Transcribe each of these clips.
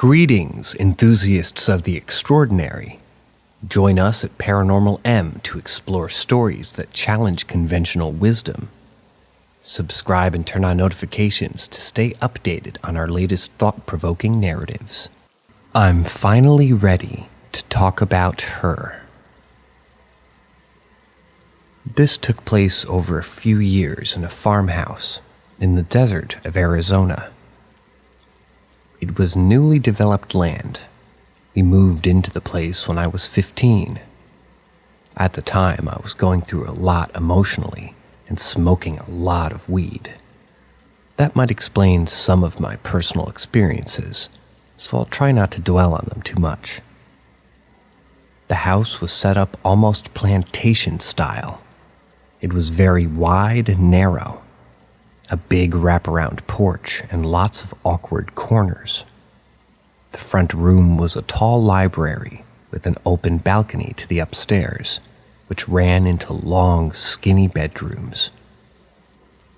Greetings, enthusiasts of the extraordinary. Join us at Paranormal M to explore stories that challenge conventional wisdom. Subscribe and turn on notifications to stay updated on our latest thought-provoking narratives. I'm finally ready to talk about her. This took place over a few years in a farmhouse in the desert of Arizona. It was newly developed land. We moved into the place when I was 15. At the time, I was going through a lot emotionally and smoking a lot of weed. That might explain some of my personal experiences, so I'll try not to dwell on them too much. The house was set up almost plantation style. It was very wide and narrow. A big wraparound porch and lots of awkward corners. The front room was a tall library with an open balcony to the upstairs, which ran into long, skinny bedrooms.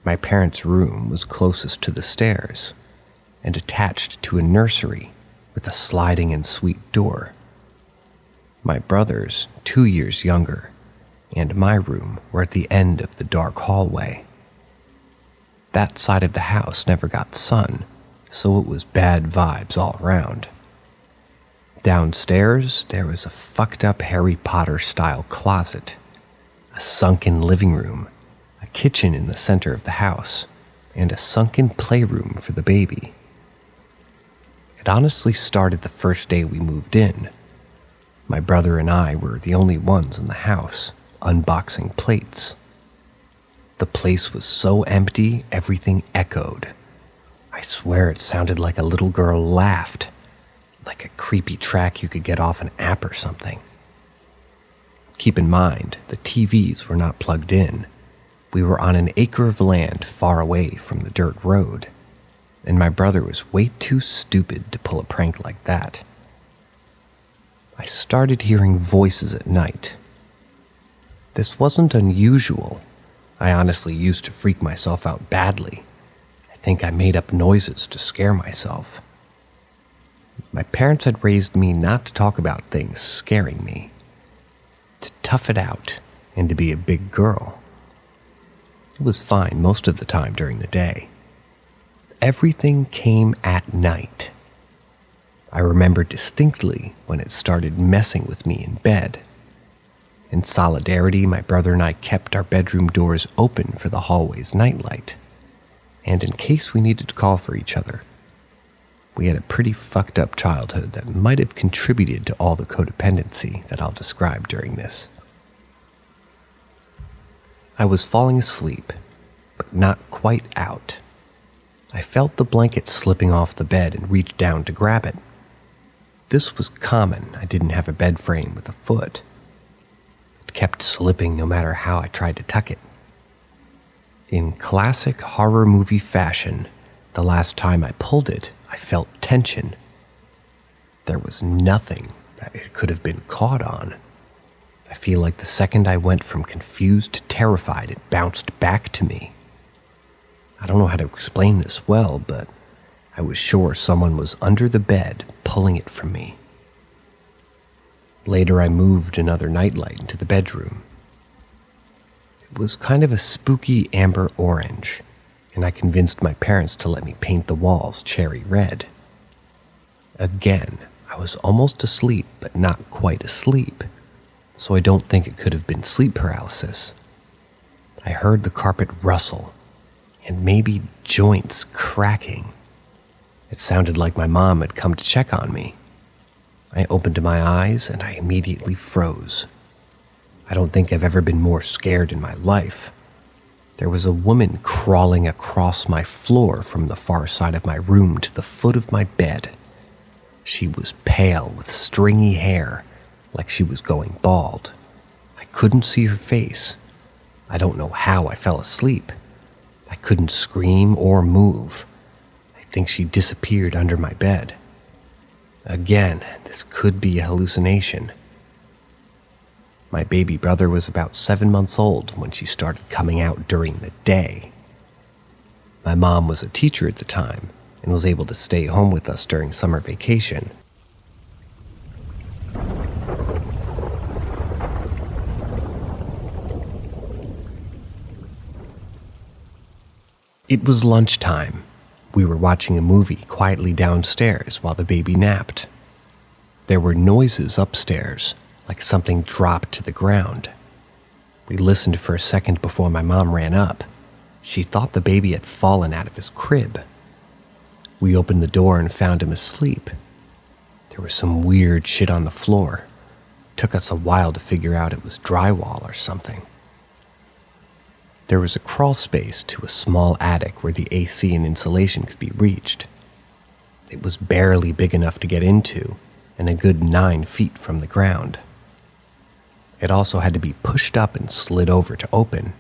My parents' room was closest to the stairs and attached to a nursery with a sliding and suite door. My brothers, 2 years younger, and my room were at the end of the dark hallway. That side of the house never got sun, so it was bad vibes all around. Downstairs, there was a fucked up Harry Potter-style closet, a sunken living room, a kitchen in the center of the house, and a sunken playroom for the baby. It honestly started the first day we moved in. My brother and I were the only ones in the house, unboxing plates. The place was so empty, everything echoed. I swear it sounded like a little girl laughed, like a creepy track you could get off an app or something. Keep in mind, the TVs were not plugged in. We were on an acre of land far away from the dirt road, and my brother was way too stupid to pull a prank like that. I started hearing voices at night. This wasn't unusual. I honestly used to freak myself out badly. I think I made up noises to scare myself. My parents had raised me not to talk about things scaring me, to tough it out and to be a big girl. It was fine most of the time during the day. Everything came at night. I remember distinctly when it started messing with me in bed. In solidarity, my brother and I kept our bedroom doors open for the hallway's nightlight, and in case we needed to call for each other. We had a pretty fucked up childhood that might have contributed to all the codependency that I'll describe during this. I was falling asleep, but not quite out. I felt the blanket slipping off the bed and reached down to grab it. This was common. I didn't have a bed frame with a foot. Kept slipping no matter how I tried to tuck it. In classic horror movie fashion, the last time I pulled it, I felt tension. There was nothing that it could have been caught on. I feel like the second I went from confused to terrified, it bounced back to me. I don't know how to explain this well, but I was sure someone was under the bed pulling it from me. Later, I moved another nightlight into the bedroom. It was kind of a spooky amber orange, and I convinced my parents to let me paint the walls cherry red. Again, I was almost asleep, but not quite asleep, so I don't think it could have been sleep paralysis. I heard the carpet rustle, and maybe joints cracking. It sounded like my mom had come to check on me. I opened my eyes and I immediately froze. I don't think I've ever been more scared in my life. There was a woman crawling across my floor from the far side of my room to the foot of my bed. She was pale with stringy hair, like she was going bald. I couldn't see her face. I don't know how I fell asleep. I couldn't scream or move. I think she disappeared under my bed. Again, this could be a hallucination. My baby brother was about 7 months old when she started coming out during the day. My mom was a teacher at the time, and was able to stay home with us during summer vacation. It was lunchtime. We were watching a movie quietly downstairs while the baby napped. There were noises upstairs, like something dropped to the ground. We listened for a second before my mom ran up. She thought the baby had fallen out of his crib. We opened the door and found him asleep. There was some weird shit on the floor. Took us a while to figure out it was drywall or something. There was a crawl space to a small attic where the AC and insulation could be reached. It was barely big enough to get into, and a good 9 feet from the ground. It also had to be pushed up and slid over to open.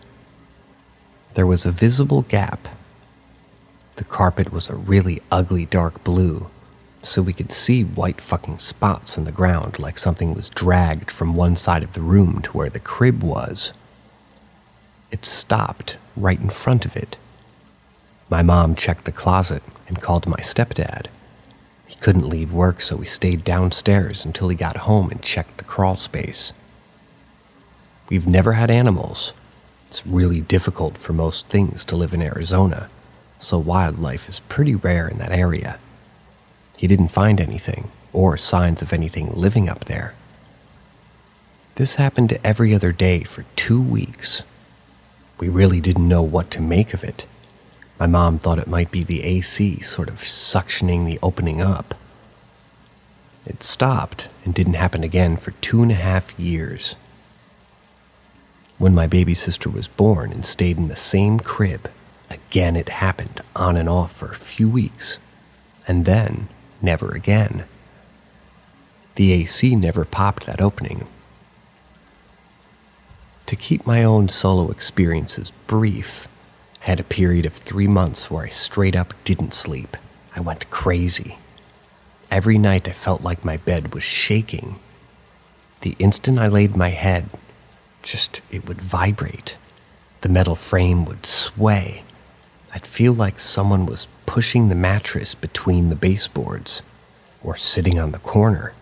There was a visible gap. The carpet was a really ugly dark blue, so we could see white fucking spots on the ground like something was dragged from one side of the room to where the crib was. It stopped right in front of it. My mom checked the closet and called my stepdad. He couldn't leave work, so we stayed downstairs until he got home and checked the crawl space. We've never had animals. It's really difficult for most things to live in Arizona, so wildlife is pretty rare in that area. He didn't find anything or signs of anything living up there. This happened every other day for 2 weeks. We really didn't know what to make of it. My mom thought it might be the AC sort of suctioning the opening up. It stopped and didn't happen again for 2.5 years. When my baby sister was born and stayed in the same crib, again it happened on and off for a few weeks, and then never again. The AC never popped that opening. To keep my own solo experiences brief, I had a period of 3 months where I straight up didn't sleep. I went crazy. Every night I felt like my bed was shaking. The instant I laid my head, it would vibrate. The metal frame would sway. I'd feel like someone was pushing the mattress between the baseboards or sitting on the corner.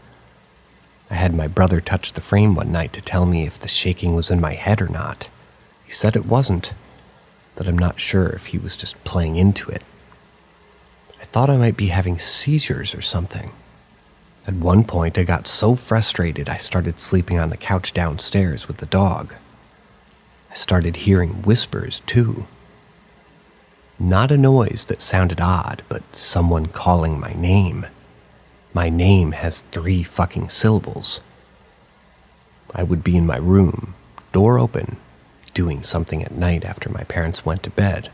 I had my brother touch the frame one night to tell me if the shaking was in my head or not. He said it wasn't, but I'm not sure if he was just playing into it. I thought I might be having seizures or something. At one point, I got so frustrated I started sleeping on the couch downstairs with the dog. I started hearing whispers, too. Not a noise that sounded odd, but someone calling my name. My name has 3 fucking syllables. I would be in my room, door open, doing something at night after my parents went to bed.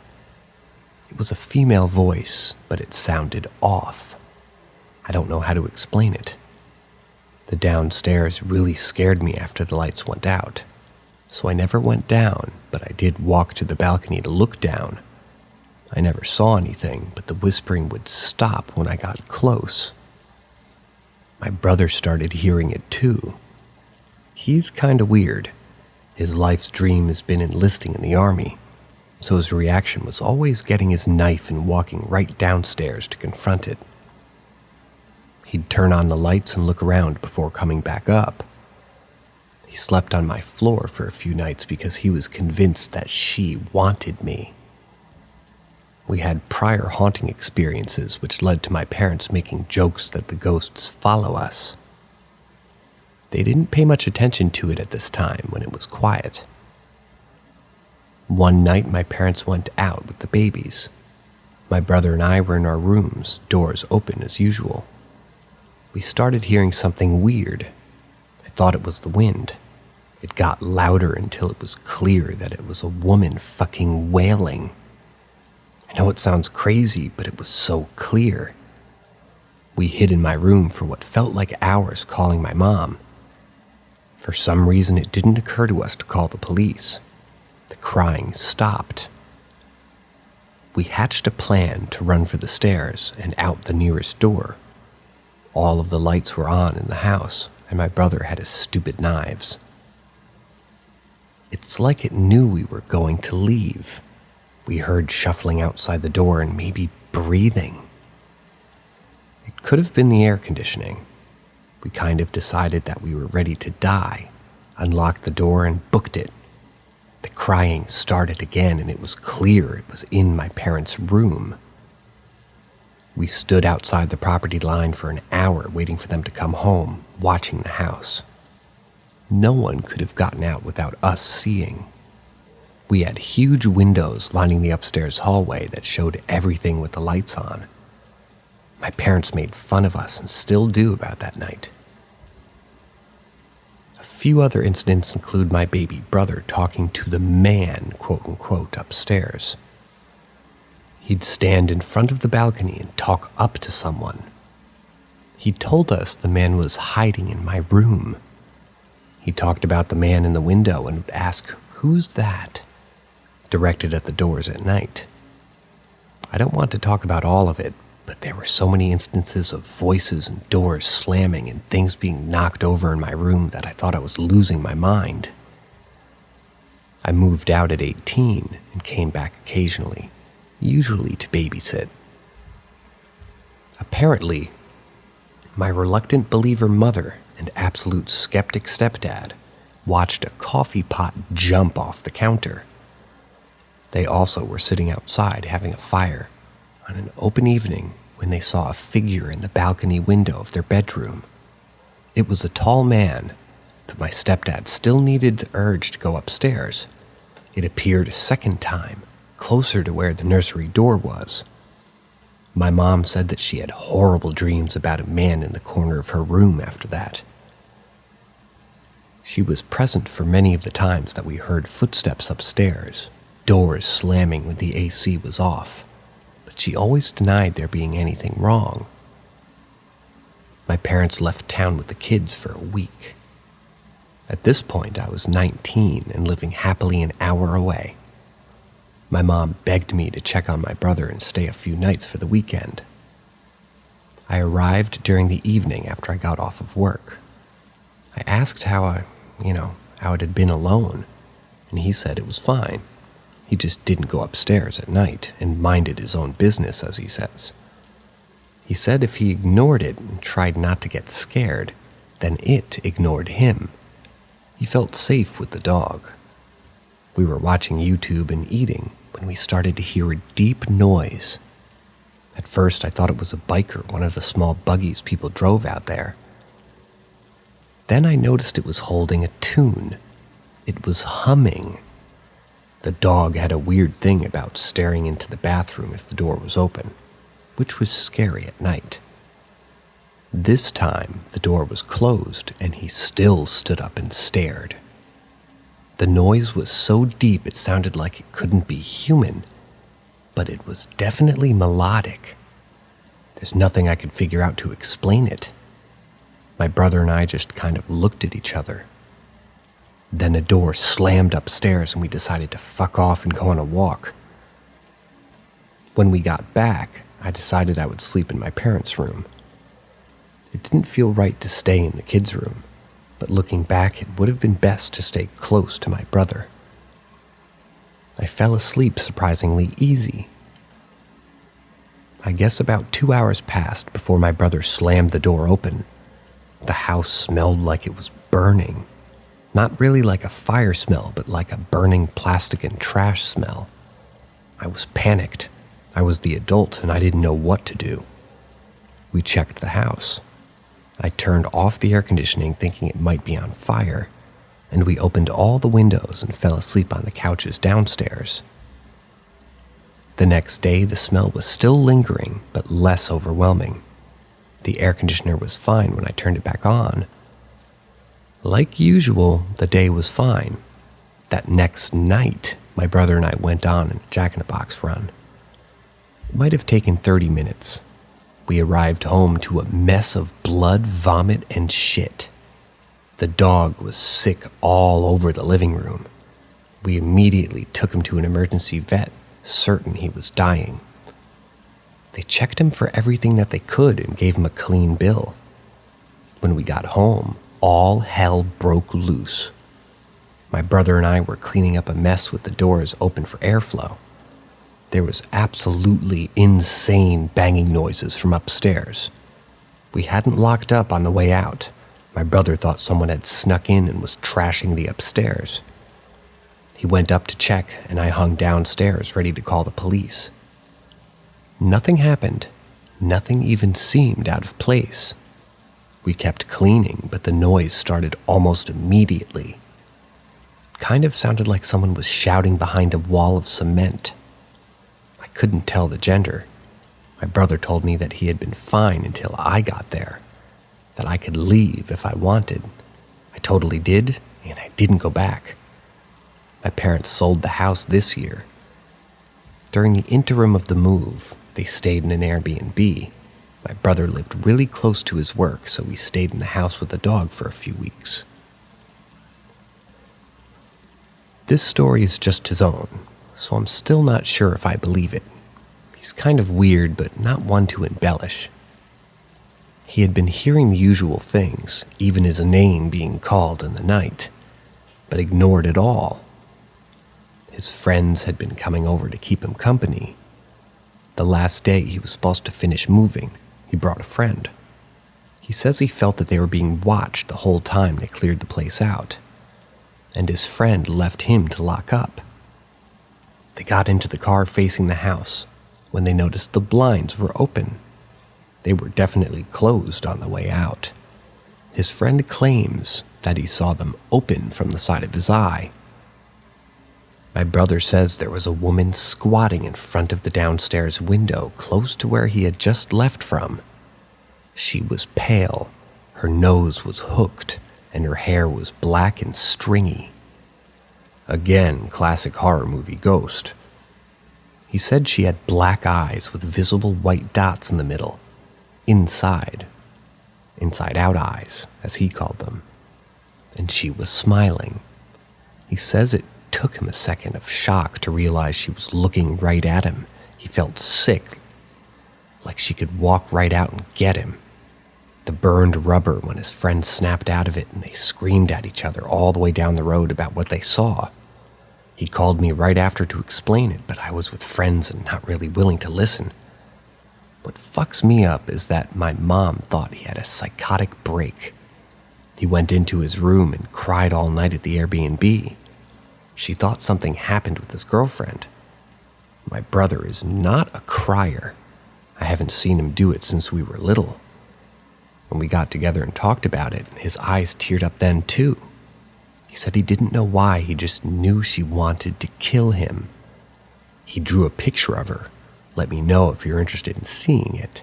It was a female voice, but it sounded off. I don't know how to explain it. The downstairs really scared me after the lights went out, so I never went down, but I did walk to the balcony to look down. I never saw anything, but the whispering would stop when I got close. My brother started hearing it too. He's kinda weird. His life's dream has been enlisting in the army, so his reaction was always getting his knife and walking right downstairs to confront it. He'd turn on the lights and look around before coming back up. He slept on my floor for a few nights because he was convinced that she wanted me. We had prior haunting experiences which led to my parents making jokes that the ghosts follow us. They didn't pay much attention to it at this time when it was quiet. One night my parents went out with the babies. My brother and I were in our rooms, doors open as usual. We started hearing something weird. I thought it was the wind. It got louder until it was clear that it was a woman fucking wailing. I know it sounds crazy, but it was so clear. We hid in my room for what felt like hours calling my mom. For some reason, it didn't occur to us to call the police. The crying stopped. We hatched a plan to run for the stairs and out the nearest door. All of the lights were on in the house, and my brother had his stupid knives. It's like it knew we were going to leave. We heard shuffling outside the door and maybe breathing. could have been the air conditioning. We kind of decided that we were ready to die, unlocked the door, and booked it. The crying started again, and it was clear it was in my parents' room. We stood outside the property line for an hour waiting for them to come home, watching the house. No one could have gotten out without us seeing. We had huge windows lining the upstairs hallway that showed everything with the lights on. My parents made fun of us and still do about that night. A few other incidents include my baby brother talking to the man, quote-unquote, upstairs. He'd stand in front of the balcony and talk up to someone. He told us the man was hiding in my room. He talked about the man in the window and would ask, "Who's that?" directed at the doors at night. I don't want to talk about all of it, but there were so many instances of voices and doors slamming and things being knocked over in my room that I thought I was losing my mind. I moved out at 18 and came back occasionally, usually to babysit. Apparently, my reluctant believer mother and absolute skeptic stepdad watched a coffee pot jump off the counter. They also were sitting outside having a fire on an open evening when they saw a figure in the balcony window of their bedroom. It was a tall man, but my stepdad still needed the urge to go upstairs. It appeared a second time, closer to where the nursery door was. My mom said that she had horrible dreams about a man in the corner of her room after that. She was present for many of the times that we heard footsteps upstairs, doors slamming when the AC was off, but she always denied there being anything wrong. My parents left town with the kids for a week. At this point, I was 19 and living happily an hour away. My mom begged me to check on my brother and stay a few nights for the weekend. I arrived during the evening after I got off of work. I asked how it had been alone, and he said it was fine. He just didn't go upstairs at night and minded his own business, as he says. He said if he ignored it and tried not to get scared, then it ignored him. He felt safe with the dog. We were watching YouTube and eating when we started to hear a deep noise. At first, I thought it was a biker, one of the small buggies people drove out there. Then I noticed it was holding a tune. It was humming. The dog had a weird thing about staring into the bathroom if the door was open, which was scary at night. This time, the door was closed, and he still stood up and stared. The noise was so deep it sounded like it couldn't be human, but it was definitely melodic. There's nothing I could figure out to explain it. My brother and I just kind of looked at each other. Then a door slammed upstairs and we decided to fuck off and go on a walk. When we got back, I decided I would sleep in my parents' room. It didn't feel right to stay in the kids' room, but looking back, it would have been best to stay close to my brother. I fell asleep surprisingly easy. I guess about 2 hours passed before my brother slammed the door open. The house smelled like it was burning. Not really like a fire smell, but like a burning plastic and trash smell. I was panicked. I was the adult and I didn't know what to do. We checked the house. I turned off the air conditioning thinking it might be on fire, and we opened all the windows and fell asleep on the couches downstairs. The next day, the smell was still lingering, but less overwhelming. The air conditioner was fine when I turned it back on. Like usual, the day was fine. That next night, my brother and I went on a Jack-in-the-Box run. It might have taken 30 minutes. We arrived home to a mess of blood, vomit, and shit. The dog was sick all over the living room. We immediately took him to an emergency vet, certain he was dying. They checked him for everything that they could and gave him a clean bill. When we got home, all hell broke loose. My brother and I were cleaning up a mess with the doors open for airflow. There was absolutely insane banging noises from upstairs. We hadn't locked up on the way out. My brother thought someone had snuck in and was trashing the upstairs. He went up to check, and I hung downstairs ready to call the police. Nothing happened. Nothing even seemed out of place. We kept cleaning, but the noise started almost immediately. It kind of sounded like someone was shouting behind a wall of cement. I couldn't tell the gender. My brother told me that he had been fine until I got there, that I could leave if I wanted. I totally did, and I didn't go back. My parents sold the house this year. During the interim of the move, they stayed in an Airbnb. My brother lived really close to his work, so we stayed in the house with the dog for a few weeks. This story is just his own, so I'm still not sure if I believe it. He's kind of weird, but not one to embellish. He had been hearing the usual things, even his name being called in the night, but ignored it all. His friends had been coming over to keep him company. The last day he was supposed to finish moving, he brought a friend. He says he felt that they were being watched the whole time they cleared the place out, and his friend left him to lock up. They got into the car facing the house when they noticed the blinds were open. They were definitely closed on the way out. His friend claims that he saw them open from the side of his eye. My brother says there was a woman squatting in front of the downstairs window close to where he had just left from. She was pale, her nose was hooked, and her hair was black and stringy. Again, classic horror movie ghost. He said she had black eyes with visible white dots in the middle, inside out eyes, as he called them. And she was smiling. He says it took him a second of shock to realize she was looking right at him. He felt sick, like she could walk right out and get him. The burned rubber when his friend snapped out of it and they screamed at each other all the way down the road about what they saw. He called me right after to explain it, but I was with friends and not really willing to listen. What fucks me up is that my mom thought he had a psychotic break. He went into his room and cried all night at the Airbnb. She thought something happened with his girlfriend. My brother is not a crier. I haven't seen him do it since we were little. When we got together and talked about it, his eyes teared up then too. He said he didn't know why, he just knew she wanted to kill him. He drew a picture of her. Let me know if you're interested in seeing it.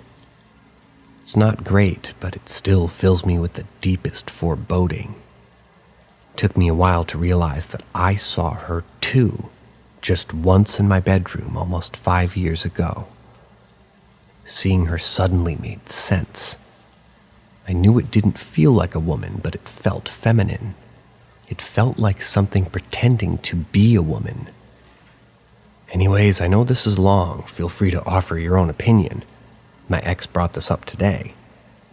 It's not great, but it still fills me with the deepest foreboding. It took me a while to realize that I saw her too, just once in my bedroom almost 5 years ago. Seeing her suddenly made sense. I knew it didn't feel like a woman, but it felt feminine. It felt like something pretending to be a woman. Anyways, I know this is long. Feel free to offer your own opinion. My ex brought this up today.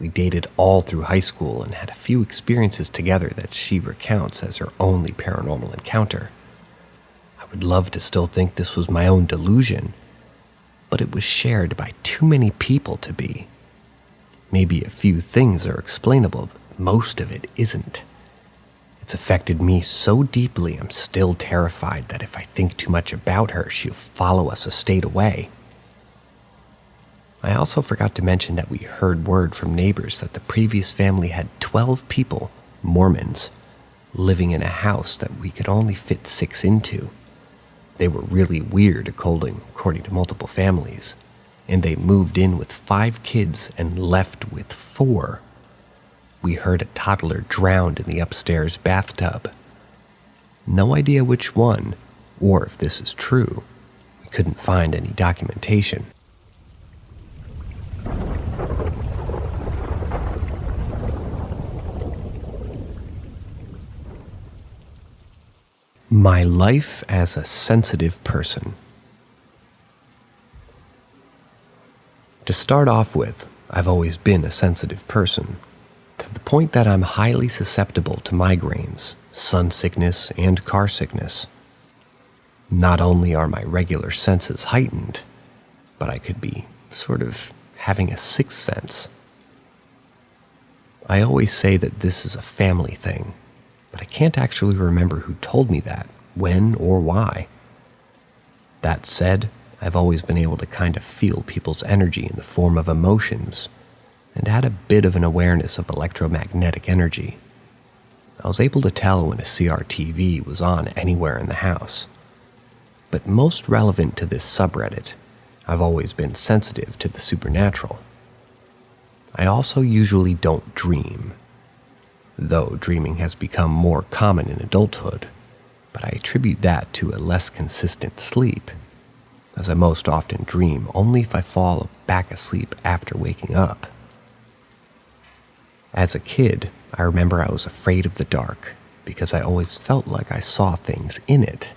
We dated all through high school and had a few experiences together that she recounts as her only paranormal encounter. I would love to still think this was my own delusion, but it was shared by too many people to be. Maybe a few things are explainable, but most of it isn't. It's affected me so deeply I'm still terrified that if I think too much about her, she'll follow us a state away. I also forgot to mention that we heard word from neighbors that the previous family had 12 people, Mormons, living in a house that we could only fit 6 into. They were really weird according to multiple families, and they moved in with 5 kids and left with 4. We heard a toddler drowned in the upstairs bathtub. No idea which one, or if this is true. We couldn't find any documentation. My life as a sensitive person. To start off with, I've always been a sensitive person, to the point that I'm highly susceptible to migraines, sun sickness, and car sickness. Not only are my regular senses heightened, but I could be sort of having a sixth sense. I always say that this is a family thing, but I can't actually remember who told me that, when, or why. That said, I've always been able to kind of feel people's energy in the form of emotions, and had a bit of an awareness of electromagnetic energy. I was able to tell when a CRTV was on anywhere in the house. But most relevant to this subreddit, I've always been sensitive to the supernatural. I also usually don't dream, though dreaming has become more common in adulthood, but I attribute that to a less consistent sleep, as I most often dream only if I fall back asleep after waking up. As a kid, I remember I was afraid of the dark because I always felt like I saw things in it,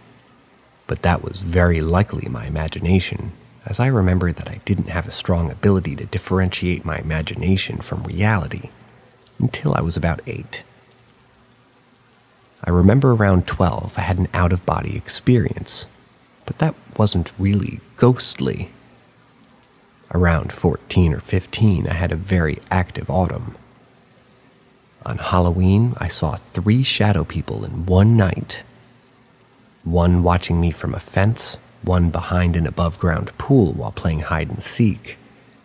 but that was very likely my imagination, as I remember that I didn't have a strong ability to differentiate my imagination from reality until I was about 8. I remember around 12 I had an out-of-body experience, but that wasn't really ghostly. Around 14 or 15 I had a very active autumn. On Halloween I saw 3 shadow people in one night. One watching me from a fence, one behind an above-ground pool while playing hide-and-seek.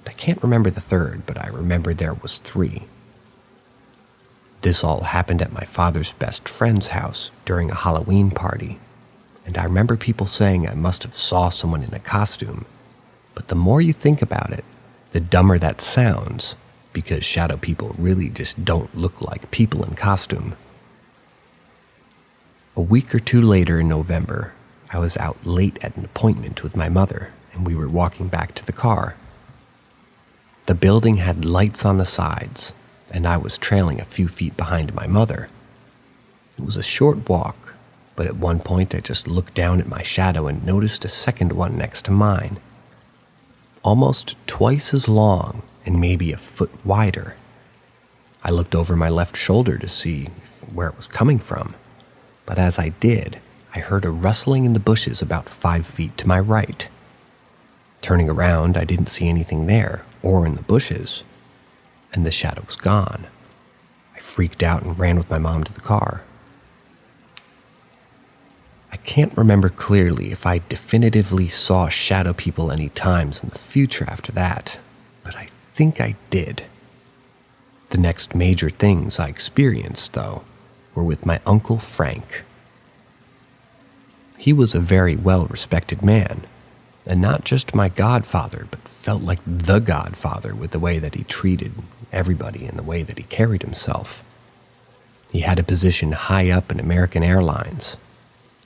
I can't remember the third, but I remember there was 3. This all happened at my father's best friend's house during a Halloween party, and I remember people saying I must have saw someone in a costume, but the more you think about it, the dumber that sounds, because shadow people really just don't look like people in costume. A week or 2 later in November, I was out late at an appointment with my mother, and we were walking back to the car. The building had lights on the sides, and I was trailing a few feet behind my mother. It was a short walk, but at one point I just looked down at my shadow and noticed a second one next to mine, almost twice as long and maybe a foot wider. I looked over my left shoulder to see where it was coming from, but as I did, I heard a rustling in the bushes about 5 feet to my right. Turning around, I didn't see anything there or in the bushes, and the shadow was gone. I freaked out and ran with my mom to the car. I can't remember clearly if I definitively saw shadow people any times in the future after that, but I think I did. The next major things I experienced, though, were with my Uncle Frank. He was a very well-respected man, and not just my godfather, but felt like the godfather with the way that he treated everybody and the way that he carried himself. He had a position high up in American Airlines,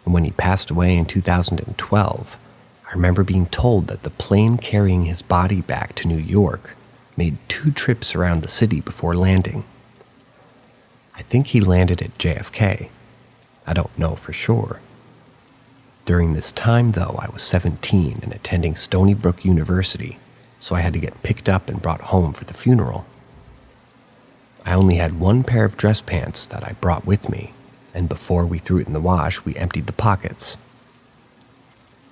and when he passed away in 2012, I remember being told that the plane carrying his body back to New York made 2 trips around the city before landing. I think he landed at JFK. I don't know for sure. During this time, though, I was 17 and attending Stony Brook University, so I had to get picked up and brought home for the funeral. I only had 1 pair of dress pants that I brought with me, and before we threw it in the wash, we emptied the pockets.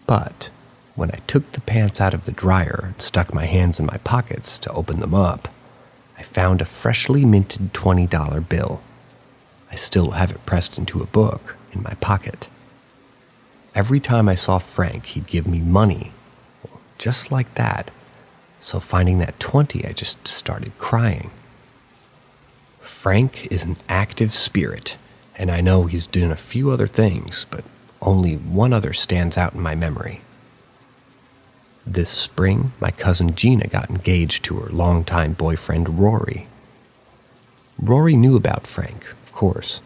But when I took the pants out of the dryer and stuck my hands in my pockets to open them up, I found a freshly minted $20 bill. I still have it pressed into a book in my pocket. Every time I saw Frank, he'd give me money, just like that. So finding that 20, I just started crying. Frank is an active spirit, and I know he's done a few other things, but only one other stands out in my memory. This spring, my cousin Gina got engaged to her longtime boyfriend Rory. Rory knew about Frank, of course,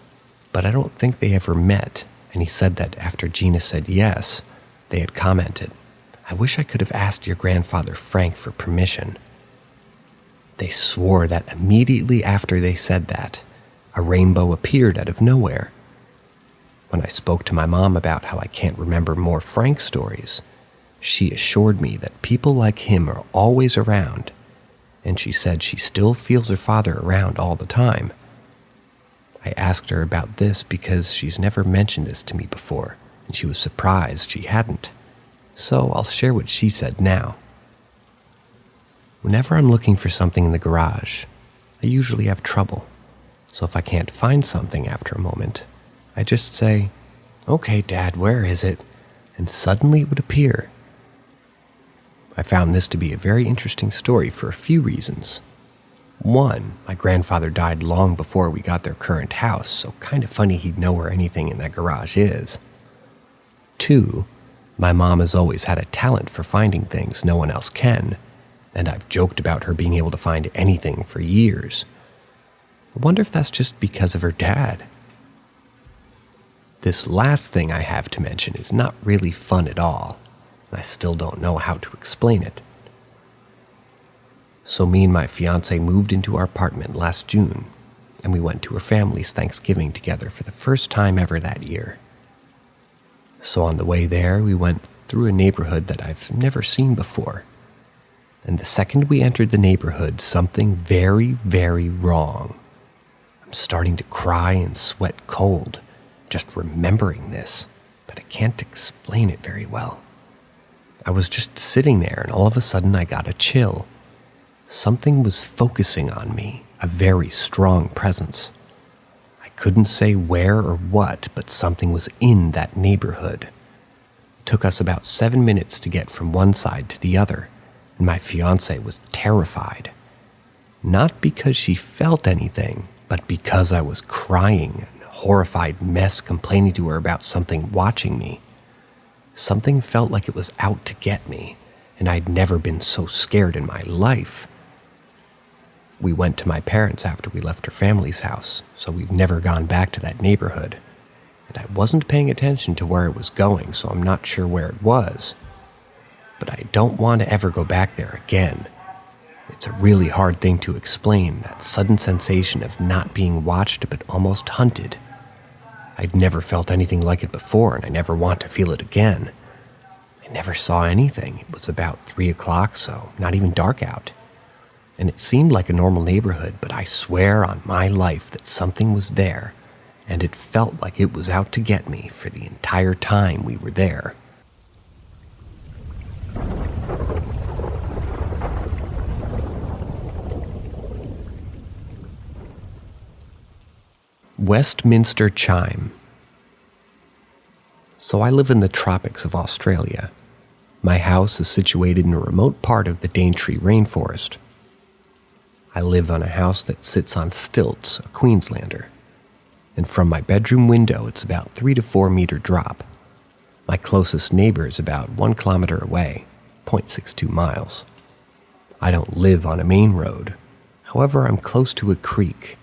but I don't think they ever met, and he said that after Gina said yes, they had commented, "I wish I could have asked your grandfather Frank for permission." They swore that immediately after they said that, a rainbow appeared out of nowhere. When I spoke to my mom about how I can't remember more Frank stories, she assured me that people like him are always around, and she said she still feels her father around all the time. I asked her about this because she's never mentioned this to me before, and she was surprised she hadn't. So I'll share what she said now. Whenever I'm looking for something in the garage, I I usually have trouble. So if I can't find something after a moment, I just say, "Okay, Dad, where is it?" And suddenly it would appear. I found this to be a very interesting story for a few reasons. One, my grandfather died long before we got their current house, so kind of funny he'd know where anything in that garage is. Two, my mom has always had a talent for finding things no one else can, and I've joked about her being able to find anything for years. I wonder if that's just because of her dad. This last thing I have to mention is not really fun at all, and I still don't know how to explain it. So me and my fiance moved into our apartment last June, and we went to her family's Thanksgiving together for the first time ever that year. So on the way there, we went through a neighborhood that I've never seen before. And the second we entered the neighborhood, something very, very wrong. I'm starting to cry and sweat cold, just remembering this, but I can't explain it very well. I was just sitting there, and all of a sudden I got a chill. Something was focusing on me, a very strong presence. I couldn't say where or what, but something was in that neighborhood. It took us about 7 minutes to get from one side to the other, and my fiance was terrified. Not because she felt anything, but because I was crying, a horrified mess complaining to her about something watching me. Something felt like it was out to get me, and I'd never been so scared in my life. We went to my parents after we left her family's house, so we've never gone back to that neighborhood. And I wasn't paying attention to where it was going, so I'm not sure where it was. But I don't want to ever go back there again. It's a really hard thing to explain, that sudden sensation of not being watched but almost hunted. I'd never felt anything like it before, and I never want to feel it again. I never saw anything. It was about 3 o'clock, so not even dark out. And it seemed like a normal neighborhood, but I swear on my life that something was there, and it felt like it was out to get me for the entire time we were there. Westminster Chime. So I live in the tropics of Australia. My house is situated in a remote part of the Daintree rainforest. I live on a house that sits on stilts, a Queenslander. And from my bedroom window, it's about 3 to 4 meter drop. My closest neighbor is about 1 kilometer away, 0.62 miles. I don't live on a main road. However, I'm close to a creek.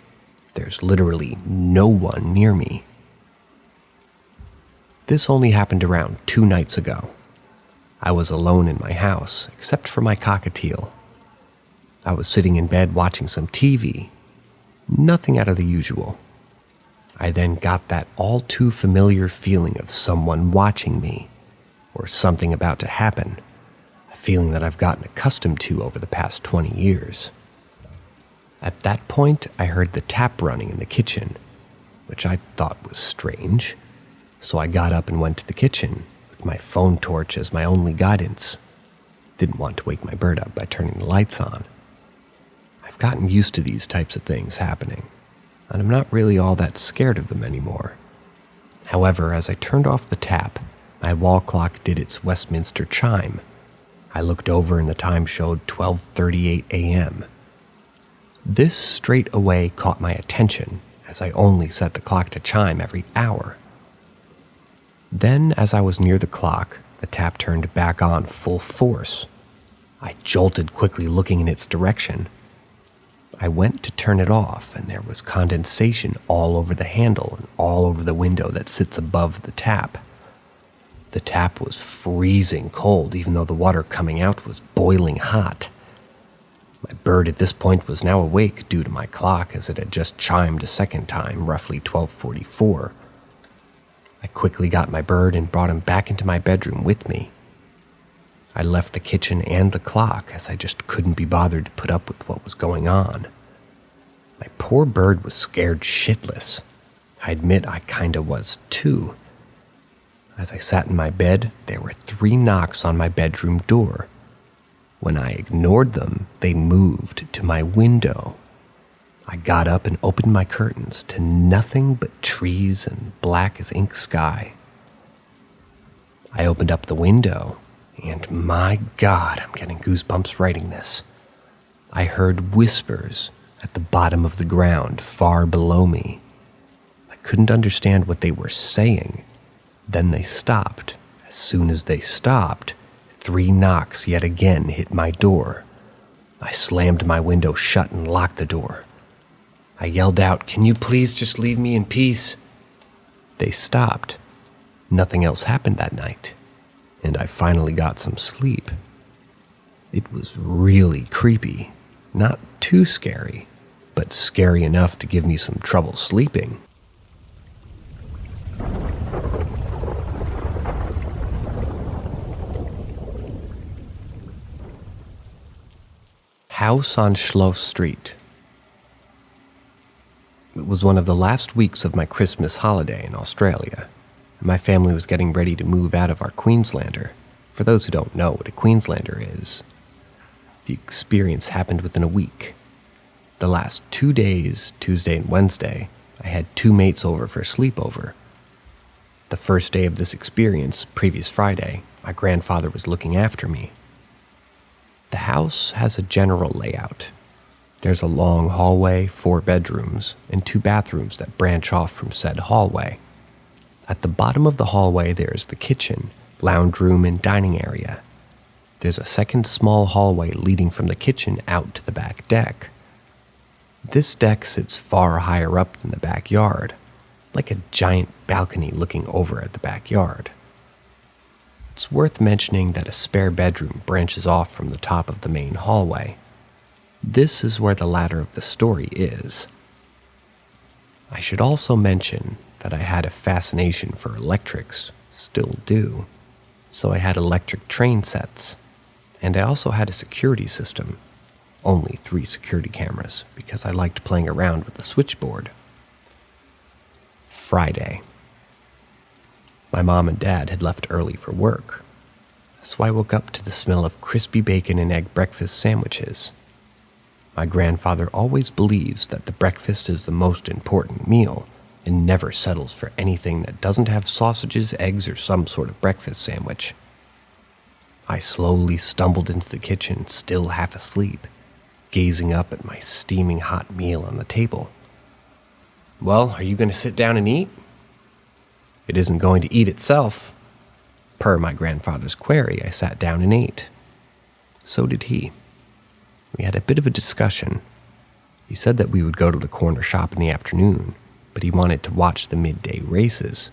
There's literally no one near me. This only happened around 2 nights ago. I was alone in my house, except for my cockatiel. I was sitting in bed watching some TV. Nothing out of the usual. I then got that all too familiar feeling of someone watching me, or something about to happen, a feeling that I've gotten accustomed to over the past 20 years. At that point, I heard the tap running in the kitchen, which I thought was strange, so I got up and went to the kitchen, with my phone torch as my only guidance. Didn't want to wake my bird up by turning the lights on. I've gotten used to these types of things happening, and I'm not really all that scared of them anymore. However, as I turned off the tap, my wall clock did its Westminster chime. I looked over and the time showed 12:38 a.m. This straight away caught my attention, as I only set the clock to chime every hour. Then, as I was near the clock, the tap turned back on full force. I jolted quickly, looking in its direction. I went to turn it off, and there was condensation all over the handle and all over the window that sits above the tap. The tap was freezing cold, even though the water coming out was boiling hot. My bird at this point was now awake due to my clock, as it had just chimed a second time, roughly 12:44. I quickly got my bird and brought him back into my bedroom with me. I left the kitchen and the clock, as I just couldn't be bothered to put up with what was going on. My poor bird was scared shitless. I admit I kinda was too. As I sat in my bed, there were 3 knocks on my bedroom door. When I ignored them, they moved to my window. I got up and opened my curtains to nothing but trees and black as ink sky. I opened up the window, and my God, I'm getting goosebumps writing this. I heard whispers at the bottom of the ground far below me. I couldn't understand what they were saying. Then they stopped. As soon as they stopped, 3 knocks yet again hit my door. I slammed my window shut and locked the door. I yelled out, "Can you please just leave me in peace?" They stopped. Nothing else happened that night, and I finally got some sleep. It was really creepy. Not too scary, but scary enough to give me some trouble sleeping. House on Schloss Street. It was one of the last weeks of my Christmas holiday in Australia. My family was getting ready to move out of our Queenslander. For those who don't know what a Queenslander is, the experience happened within a week. The last 2 days, Tuesday and Wednesday, I had 2 mates over for a sleepover. The first day of this experience, previous Friday, my grandfather was looking after me. The house has a general layout. There's a long hallway, 4 bedrooms, and 2 bathrooms that branch off from said hallway. At the bottom of the hallway, there's the kitchen, lounge room, and dining area. There's a second small hallway leading from the kitchen out to the back deck. This deck sits far higher up than the backyard, like a giant balcony looking over at the backyard. It's worth mentioning that a spare bedroom branches off from the top of the main hallway. This is where the ladder of the story is. I should also mention that I had a fascination for electrics, still do, so I had electric train sets, and I also had a security system, only 3 security cameras, because I liked playing around with the switchboard. Friday. My mom and dad had left early for work, so I woke up to the smell of crispy bacon and egg breakfast sandwiches. My grandfather always believes that the breakfast is the most important meal and never settles for anything that doesn't have sausages, eggs, or some sort of breakfast sandwich. I slowly stumbled into the kitchen, still half asleep, gazing up at my steaming hot meal on the table. "Well, are you going to sit down and eat?" "It isn't going to eat itself." Per my grandfather's query, I sat down and ate. So did he. We had a bit of a discussion. He said that we would go to the corner shop in the afternoon, but he wanted to watch the midday races,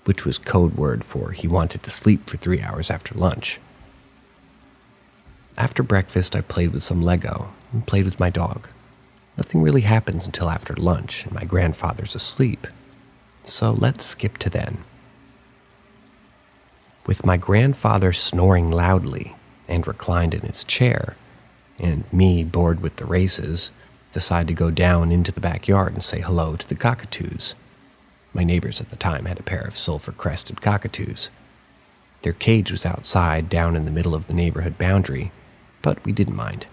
which was code word for he wanted to sleep for 3 hours after lunch. After breakfast, I played with some Lego and played with my dog. Nothing really happens until after lunch, and my grandfather's asleep. So let's skip to then. With my grandfather snoring loudly and reclined in his chair, and me, bored with the races, decide to go down into the backyard and say hello to the cockatoos. My neighbors at the time had a pair of sulfur-crested cockatoos. Their cage was outside, down in the middle of the neighborhood boundary, but we didn't mind.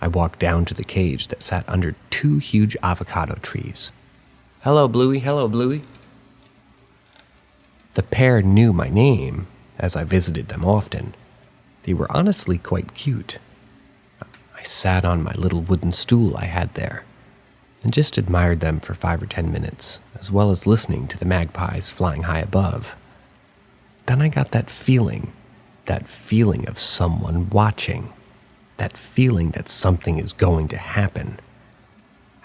I walked down to the cage that sat under 2 huge avocado trees. "Hello, Bluey. Hello, Bluey." The pair knew my name, as I visited them often. They were honestly quite cute. I sat on my little wooden stool I had there, and just admired them for 5 or 10 minutes, as well as listening to the magpies flying high above. Then I got that feeling of someone watching, that feeling that something is going to happen.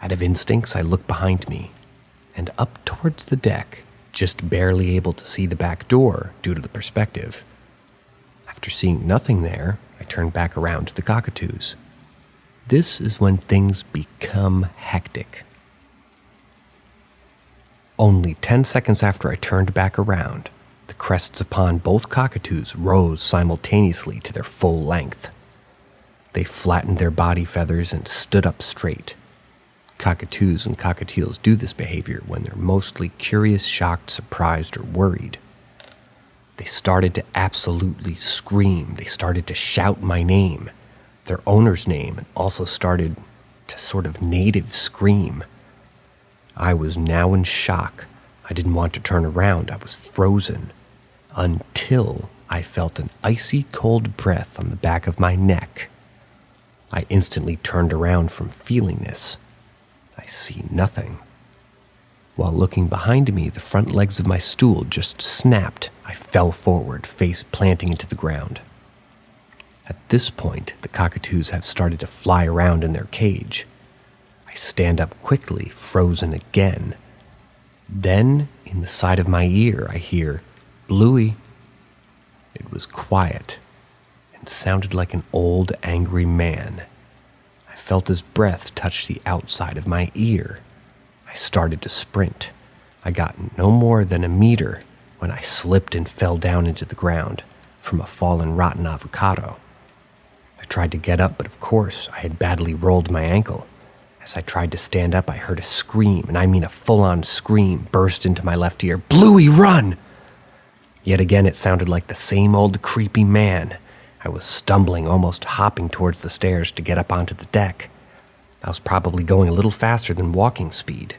Out of instincts, I looked behind me, and up towards the deck, just barely able to see the back door due to the perspective. After seeing nothing there, I turned back around to the cockatoos. This is when things become hectic. Only 10 seconds after I turned back around, the crests upon both cockatoos rose simultaneously to their full length. They flattened their body feathers and stood up straight. Cockatoos and cockatiels do this behavior when they're mostly curious, shocked, surprised, or worried. They started to absolutely scream. They started to shout my name, their owner's name, and also started to sort of native scream. I was now in shock. I didn't want to turn around. I was frozen until I felt an icy cold breath on the back of my neck. I instantly turned around from feeling this. I see nothing. While looking behind me, the front legs of my stool just snapped. I fell forward, face planting into the ground. At this point, the cockatoos have started to fly around in their cage. I stand up quickly, frozen again. Then, in the side of my ear, I hear, "Bluey." It was quiet and sounded like an old, angry man. I felt his breath touch the outside of my ear. I started to sprint. I got no more than a meter when I slipped and fell down into the ground from a fallen rotten avocado. I tried to get up, but of course I had badly rolled my ankle. As I tried to stand up, I heard a scream, and I mean a full-on scream, burst into my left ear. "Bluey, run!" Yet again it sounded like the same old creepy man. I was stumbling, almost hopping towards the stairs to get up onto the deck. I was probably going a little faster than walking speed.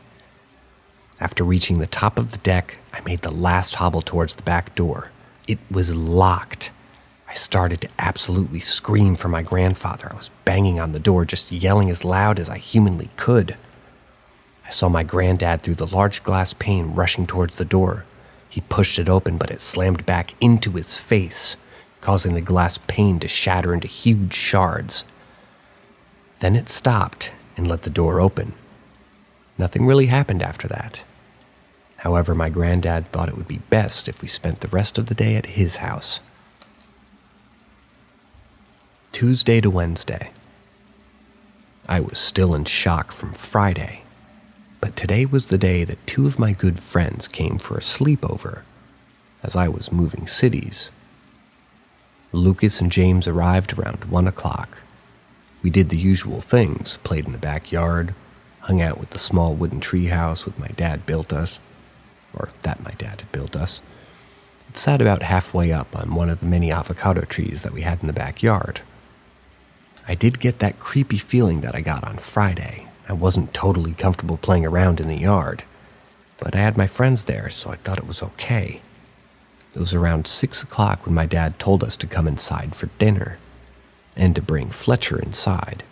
After reaching the top of the deck, I made the last hobble towards the back door. It was locked. I started to absolutely scream for my grandfather. I was banging on the door, just yelling as loud as I humanly could. I saw my granddad through the large glass pane rushing towards the door. He pushed it open, but it slammed back into his face, causing the glass pane to shatter into huge shards. Then it stopped and let the door open. Nothing really happened after that. However, my granddad thought it would be best if we spent the rest of the day at his house. Tuesday to Wednesday. I was still in shock from Friday, but today was the day that two of my good friends came for a sleepover, as I was moving cities. Lucas and James arrived around 1 o'clock. We did the usual things, played in the backyard, hung out with the small wooden tree house my dad built us, or that my dad had built us. It sat about halfway up on one of the many avocado trees that we had in the backyard. I did get that creepy feeling that I got on Friday. I wasn't totally comfortable playing around in the yard, but I had my friends there, so I thought it was okay. It was around 6 o'clock when my dad told us to come inside for dinner, and to bring Fletcher inside.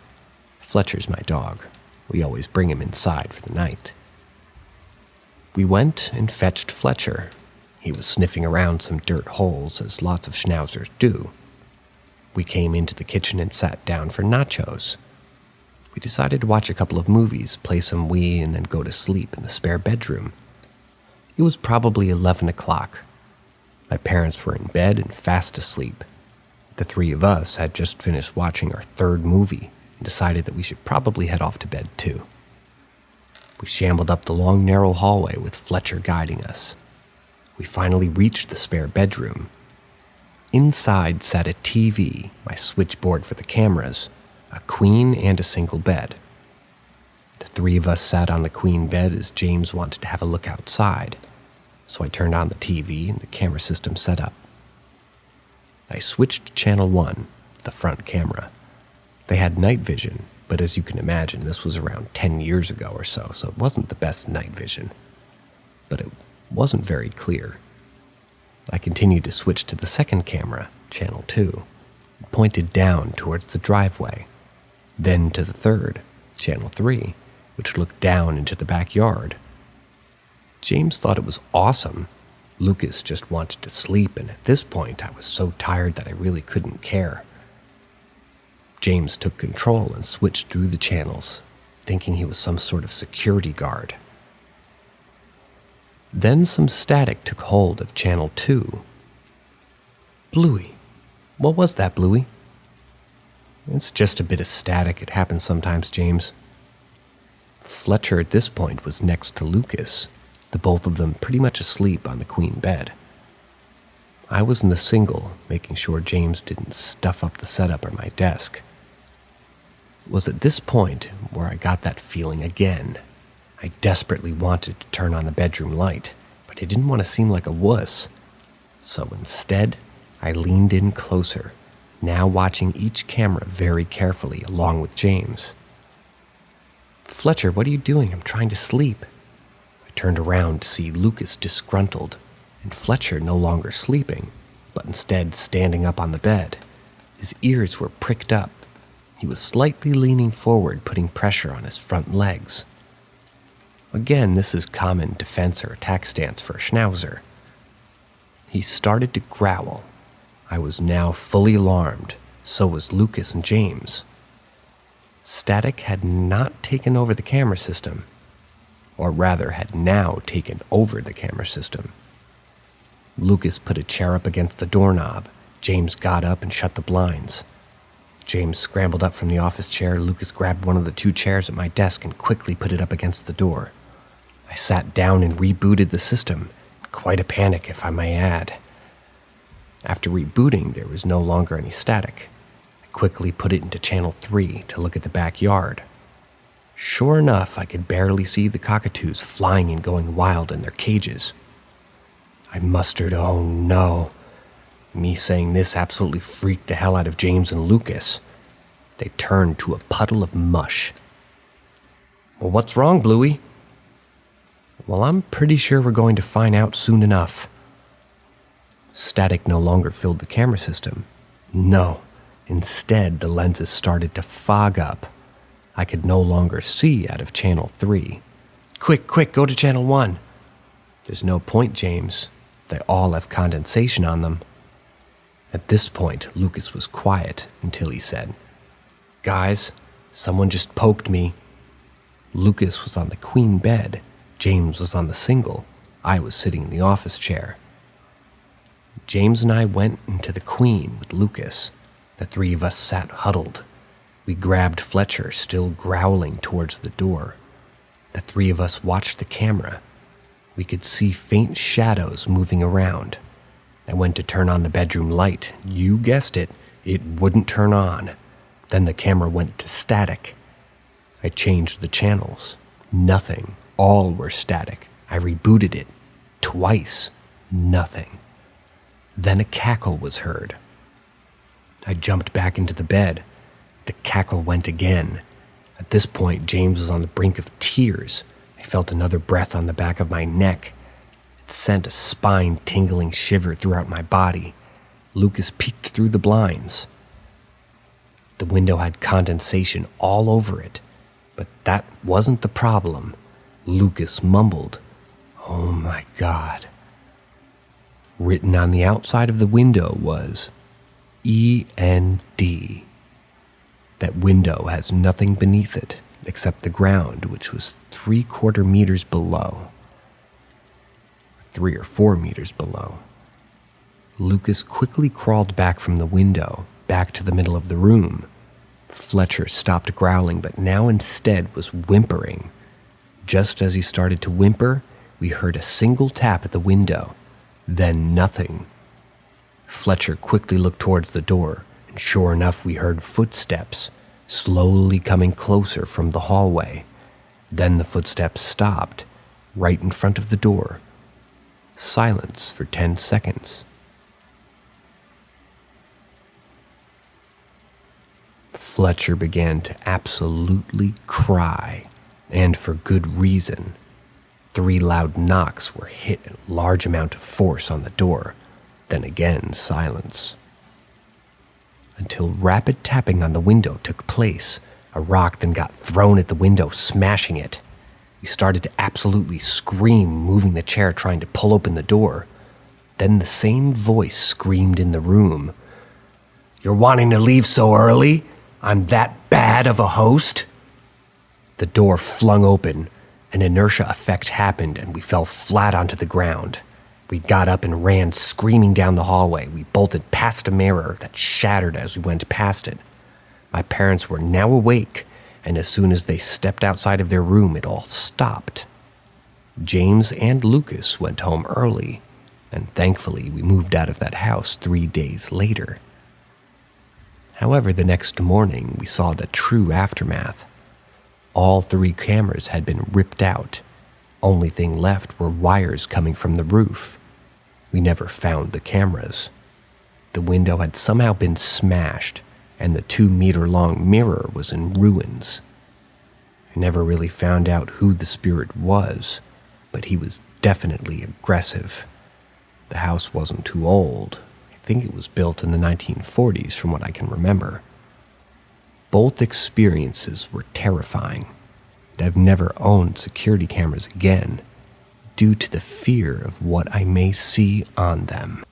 Fletcher's my dog. We always bring him inside for the night. We went and fetched Fletcher. He was sniffing around some dirt holes, as lots of schnauzers do. We came into the kitchen and sat down for nachos. We decided to watch a couple of movies, play some Wii, and then go to sleep in the spare bedroom. It was probably 11 o'clock. My parents were in bed and fast asleep. The three of us had just finished watching our third movie and decided that we should probably head off to bed too. We shambled up the long, narrow hallway with Fletcher guiding us. We finally reached the spare bedroom. Inside sat a TV, my switchboard for the cameras, a queen, and a single bed. The three of us sat on the queen bed as James wanted to have a look outside, so I turned on the TV and the camera system set up. I switched to channel 1, the front camera. They had night vision, but as you can imagine, this was around 10 years ago or so it wasn't the best night vision. But it wasn't very clear. I continued to switch to the second camera, channel 2, pointed down towards the driveway, then to the third, channel 3, which looked down into the backyard. James thought it was awesome. Lucas just wanted to sleep, and at this point I was so tired that I really couldn't care. James took control and switched through the channels, thinking he was some sort of security guard. Then some static took hold of channel 2. Bluey. What was that, Bluey? It's just a bit of static. It happens sometimes, James. Fletcher at this point was next to Lucas, the both of them pretty much asleep on the queen bed. I was in the single, making sure James didn't stuff up the setup or my desk. It was at this point where I got that feeling again. I desperately wanted to turn on the bedroom light, but I didn't want to seem like a wuss. So instead, I leaned in closer, now watching each camera very carefully along with James. "Fletcher, what are you doing? I'm trying to sleep." I turned around to see Lucas disgruntled, and Fletcher no longer sleeping, but instead standing up on the bed. His ears were pricked up. He was slightly leaning forward, putting pressure on his front legs. Again, this is common defense or attack stance for a schnauzer. He started to growl. I was now fully alarmed. So was Lucas and James. Static had not taken over the camera system, or rather had now taken over the camera system. Lucas put a chair up against the doorknob. James got up and shut the blinds. James scrambled up from the office chair. Lucas grabbed one of the two chairs at my desk and quickly put it up against the door. I sat down and rebooted the system. Quite a panic, if I may add. After rebooting, there was no longer any static. I quickly put it into channel 3 to look at the backyard. Sure enough, I could barely see the cockatoos flying and going wild in their cages. I mustered, "Oh no." Me saying this absolutely freaked the hell out of James and Lucas. They turned to a puddle of mush. "Well, what's wrong, Bluey?" "Well, I'm pretty sure we're going to find out soon enough." Static no longer filled the camera system. No, instead the lenses started to fog up. I could no longer see out of channel 3. Quick, go to channel 1. "There's no point, James. They all have condensation on them." At this point, Lucas was quiet until he said, "Guys, someone just poked me." Lucas was on the queen bed. James was on the single. I was sitting in the office chair. James and I went into the queen with Lucas. The three of us sat huddled. We grabbed Fletcher, still growling, towards the door. The three of us watched the camera. We could see faint shadows moving around. I went to turn on the bedroom light. You guessed it, it wouldn't turn on. Then the camera went to static. I changed the channels. Nothing. All were static. I rebooted it. Twice. Nothing. Then a cackle was heard. I jumped back into the bed. The cackle went again. At this point, James was on the brink of tears. I felt another breath on the back of my neck. It sent a spine-tingling shiver throughout my body. Lucas peeked through the blinds. The window had condensation all over it, but that wasn't the problem. Lucas mumbled, "Oh my God." Written on the outside of the window was END. That window has nothing beneath it except the ground, which was 3/4 meters below. 3 or 4 meters below. Lucas quickly crawled back from the window, back to the middle of the room. Fletcher stopped growling, but now instead was whimpering. Just as he started to whimper, we heard a single tap at the window, then nothing. Fletcher quickly looked towards the door, and sure enough, we heard footsteps slowly coming closer from the hallway. Then the footsteps stopped, right in front of the door. Silence for 10 seconds. Fletcher began to absolutely cry, and for good reason. 3 loud knocks were hit at a large amount of force on the door, then again silence. Until rapid tapping on the window took place, a rock then got thrown at the window, smashing it. We started to absolutely scream, moving the chair trying to pull open the door. Then the same voice screamed in the room. "You're wanting to leave so early? I'm that bad of a host?" The door flung open. An inertia effect happened and we fell flat onto the ground. We got up and ran screaming down the hallway. We bolted past a mirror that shattered as we went past it. My parents were now awake, and as soon as they stepped outside of their room, it all stopped. James and Lucas went home early, and thankfully we moved out of that house 3 days later. However, the next morning we saw the true aftermath. All 3 cameras had been ripped out. Only thing left were wires coming from the roof. We never found the cameras. The window had somehow been smashed, and the 2-meter-long mirror was in ruins. I never really found out who the spirit was, but he was definitely aggressive. The house wasn't too old. I think it was built in the 1940s from what I can remember. Both experiences were terrifying, and I've never owned security cameras again due to the fear of what I may see on them.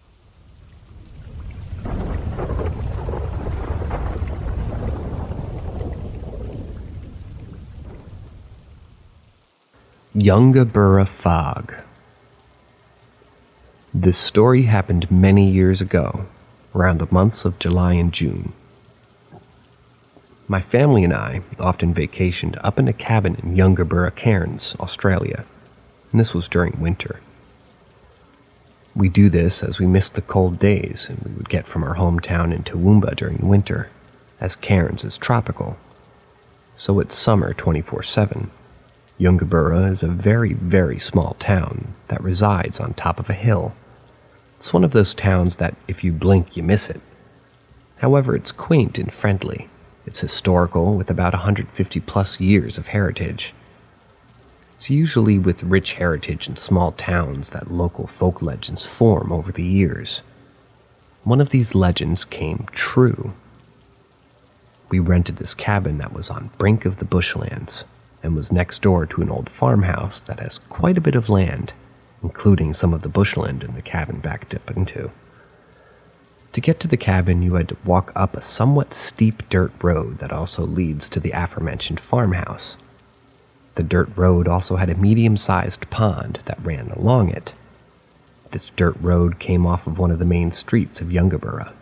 Yungaburra Fog. This story happened many years ago, around the months of July and June. My family and I often vacationed up in a cabin in Yungaburra Cairns, Australia, and this was during winter. We do this as we missed the cold days and we would get from our hometown in Toowoomba during the winter, as Cairns is tropical. So it's summer 24/7. Yungaburra is a very, very small town that resides on top of a hill. It's one of those towns that if you blink, you miss it. However, it's quaint and friendly. It's historical with about 150 plus years of heritage. It's usually with rich heritage in small towns that local folk legends form over the years. One of these legends came true. We rented this cabin that was on brink of the bushlands and was next door to an old farmhouse that has quite a bit of land, including some of the bushland in the cabin backed up into. To get to the cabin, you had to walk up a somewhat steep dirt road that also leads to the aforementioned farmhouse. The dirt road also had a medium-sized pond that ran along it. This dirt road came off of one of the main streets of Yungaburra.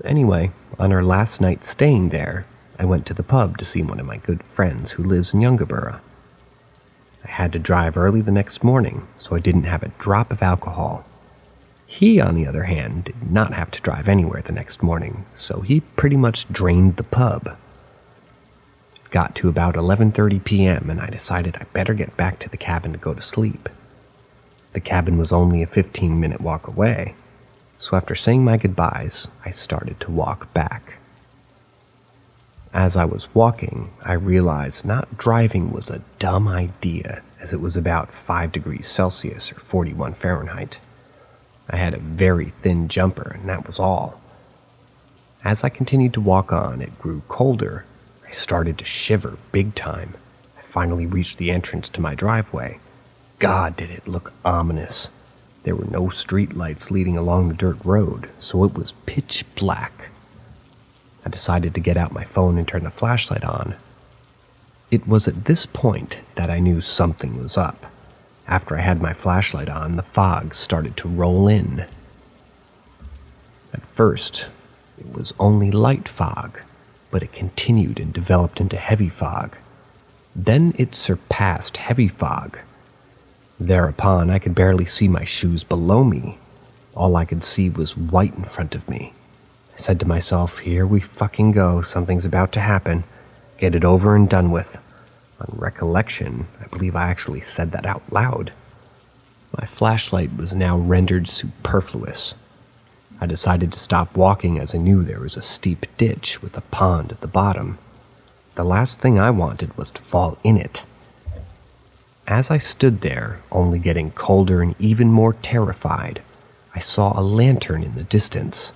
Anyway, on our last night staying there, I went to the pub to see one of my good friends who lives in Yungaburra. I had to drive early the next morning, so I didn't have a drop of alcohol. He, on the other hand, did not have to drive anywhere the next morning, so he pretty much drained the pub. It got to about 11:30 p.m. and I decided I better get back to the cabin to go to sleep. The cabin was only a 15-minute walk away, so after saying my goodbyes, I started to walk back. As I was walking, I realized not driving was a dumb idea, as it was about 5 degrees Celsius or 41 Fahrenheit. I had a very thin jumper, and that was all. As I continued to walk on, it grew colder. I started to shiver big time. I finally reached the entrance to my driveway. God, did it look ominous. There were no street lights leading along the dirt road, so it was pitch black. I decided to get out my phone and turn the flashlight on. It was at this point that I knew something was up. After I had my flashlight on, the fog started to roll in. At first, it was only light fog, but it continued and developed into heavy fog. Then it surpassed heavy fog. Thereupon, I could barely see my shoes below me. All I could see was white in front of me. I said to myself, here we fucking go, something's about to happen. Get it over and done with. On recollection, I believe I actually said that out loud. My flashlight was now rendered superfluous. I decided to stop walking as I knew there was a steep ditch with a pond at the bottom. The last thing I wanted was to fall in it. As I stood there, only getting colder and even more terrified, I saw a lantern in the distance.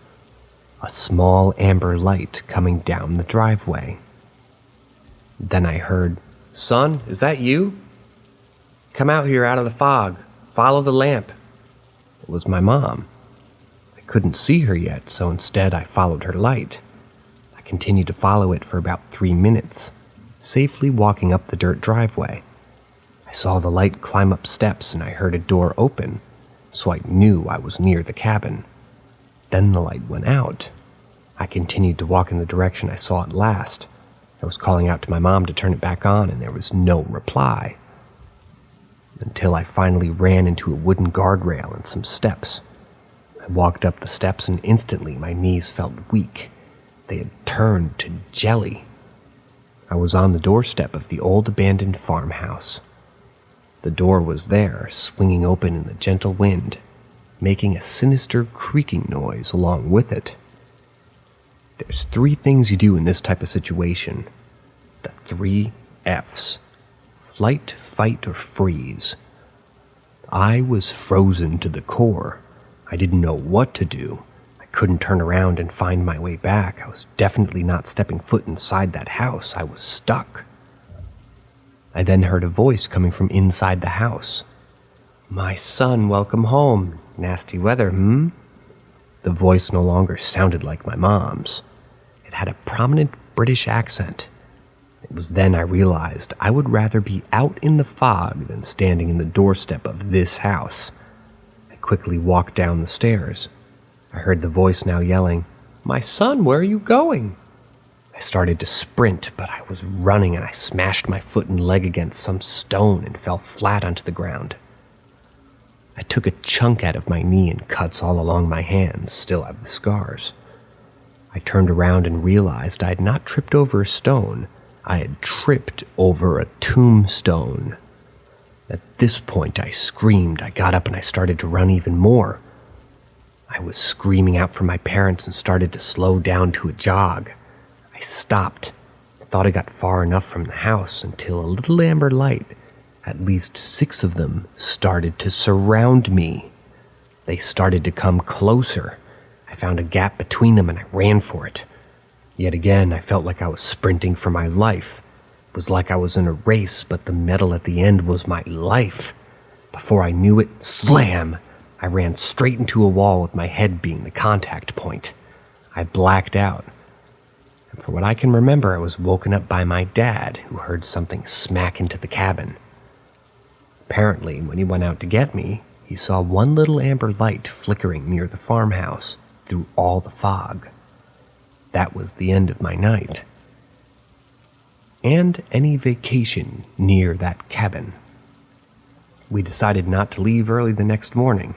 A small amber light coming down the driveway. Then I heard, "Son, is that you? Come out here out of the fog. Follow the lamp." It was my mom. I couldn't see her yet, so instead I followed her light. I continued to follow it for about 3 minutes, safely walking up the dirt driveway. I saw the light climb up steps and I heard a door open, so I knew I was near the cabin. Then the light went out. I continued to walk in the direction I saw it last. I was calling out to my mom to turn it back on, and there was no reply. Until I finally ran into a wooden guardrail and some steps. I walked up the steps, and instantly my knees felt weak. They had turned to jelly. I was on the doorstep of the old abandoned farmhouse. The door was there, swinging open in the gentle wind, making a sinister creaking noise along with it. There's 3 things you do in this type of situation. The 3 F's. Flight, fight, or freeze. I was frozen to the core. I didn't know what to do. I couldn't turn around and find my way back. I was definitely not stepping foot inside that house. I was stuck. I then heard a voice coming from inside the house. "My son, welcome home. Nasty weather, hmm?" The voice no longer sounded like my mom's. It had a prominent British accent. It was then I realized I would rather be out in the fog than standing in the doorstep of this house. I quickly walked down the stairs. I heard the voice now yelling, "My son, where are you going?" I started to sprint, but I was running and I smashed my foot and leg against some stone and fell flat onto the ground. I took a chunk out of my knee and cuts all along my hands still have the scars. I turned around and realized I had not tripped over a stone. I had tripped over a tombstone. At this point, I screamed. I got up and I started to run even more. I was screaming out for my parents and started to slow down to a jog. I stopped. I thought I got far enough from the house until a little amber light, at least 6 of them, started to surround me. They started to come closer. I found a gap between them and I ran for it. Yet again, I felt like I was sprinting for my life. It was like I was in a race, but the metal at the end was my life. Before I knew it, slam! I ran straight into a wall with my head being the contact point. I blacked out. And for what I can remember, I was woken up by my dad, who heard something smack into the cabin. Apparently, when he went out to get me, he saw one little amber light flickering near the farmhouse through all the fog. That was the end of my night. And any vacation near that cabin. We decided not to leave early the next morning,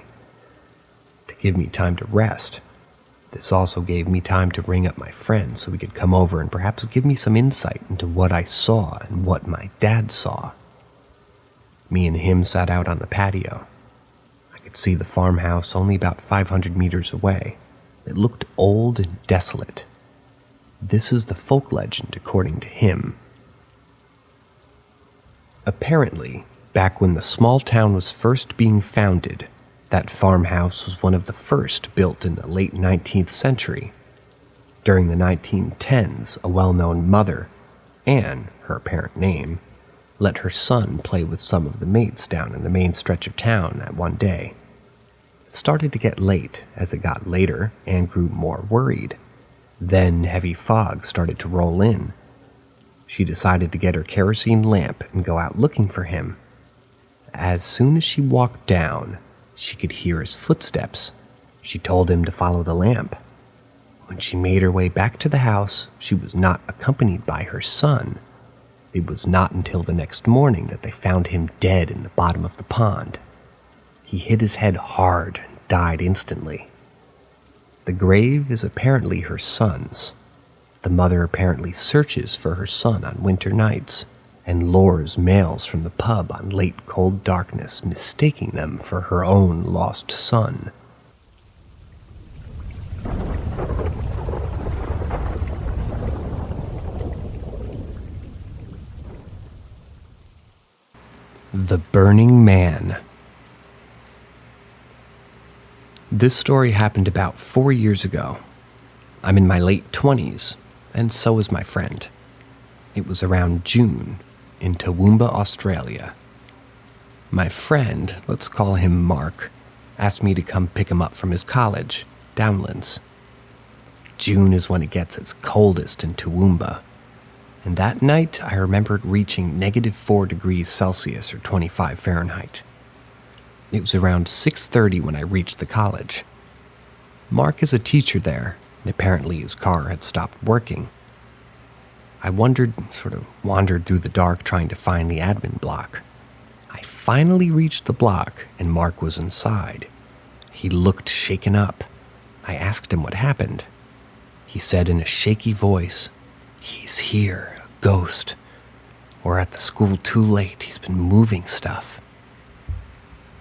to give me time to rest. This also gave me time to ring up my friend so he could come over and perhaps give me some insight into what I saw and what my dad saw. Me and him sat out on the patio. I could see the farmhouse only about 500 meters away. It looked old and desolate. This is the folk legend according to him. Apparently, back when the small town was first being founded, that farmhouse was one of the first built in the late 19th century. During the 1910s, a well-known mother, Anne, her apparent name, let her son play with some of the mates down in the main stretch of town that one day. It started to get late. As it got later, Anne grew more worried. Then heavy fog started to roll in. She decided to get her kerosene lamp and go out looking for him. As soon as she walked down, she could hear his footsteps. She told him to follow the lamp. When she made her way back to the house, she was not accompanied by her son. It was not until the next morning that they found him dead in the bottom of the pond. He hit his head hard and died instantly. The grave is apparently her son's. The mother apparently searches for her son on winter nights and lures males from the pub on late cold darkness, mistaking them for her own lost son. The Burning Man. This story happened about 4 years ago. I'm in my late 20s, and so is my friend. It was around June, in Toowoomba, Australia. My friend, let's call him Mark, asked me to come pick him up from his college, Downlands. June is when it gets its coldest in Toowoomba, and that night I remembered reaching -4 degrees Celsius or 25 Fahrenheit. It was around 6:30 when I reached the college. Mark is a teacher there, and apparently his car had stopped working. I wandered through the dark trying to find the admin block. I finally reached the block, and Mark was inside. He looked shaken up. I asked him what happened. He said in a shaky voice, "He's here, a ghost. We're at the school too late. He's been moving stuff."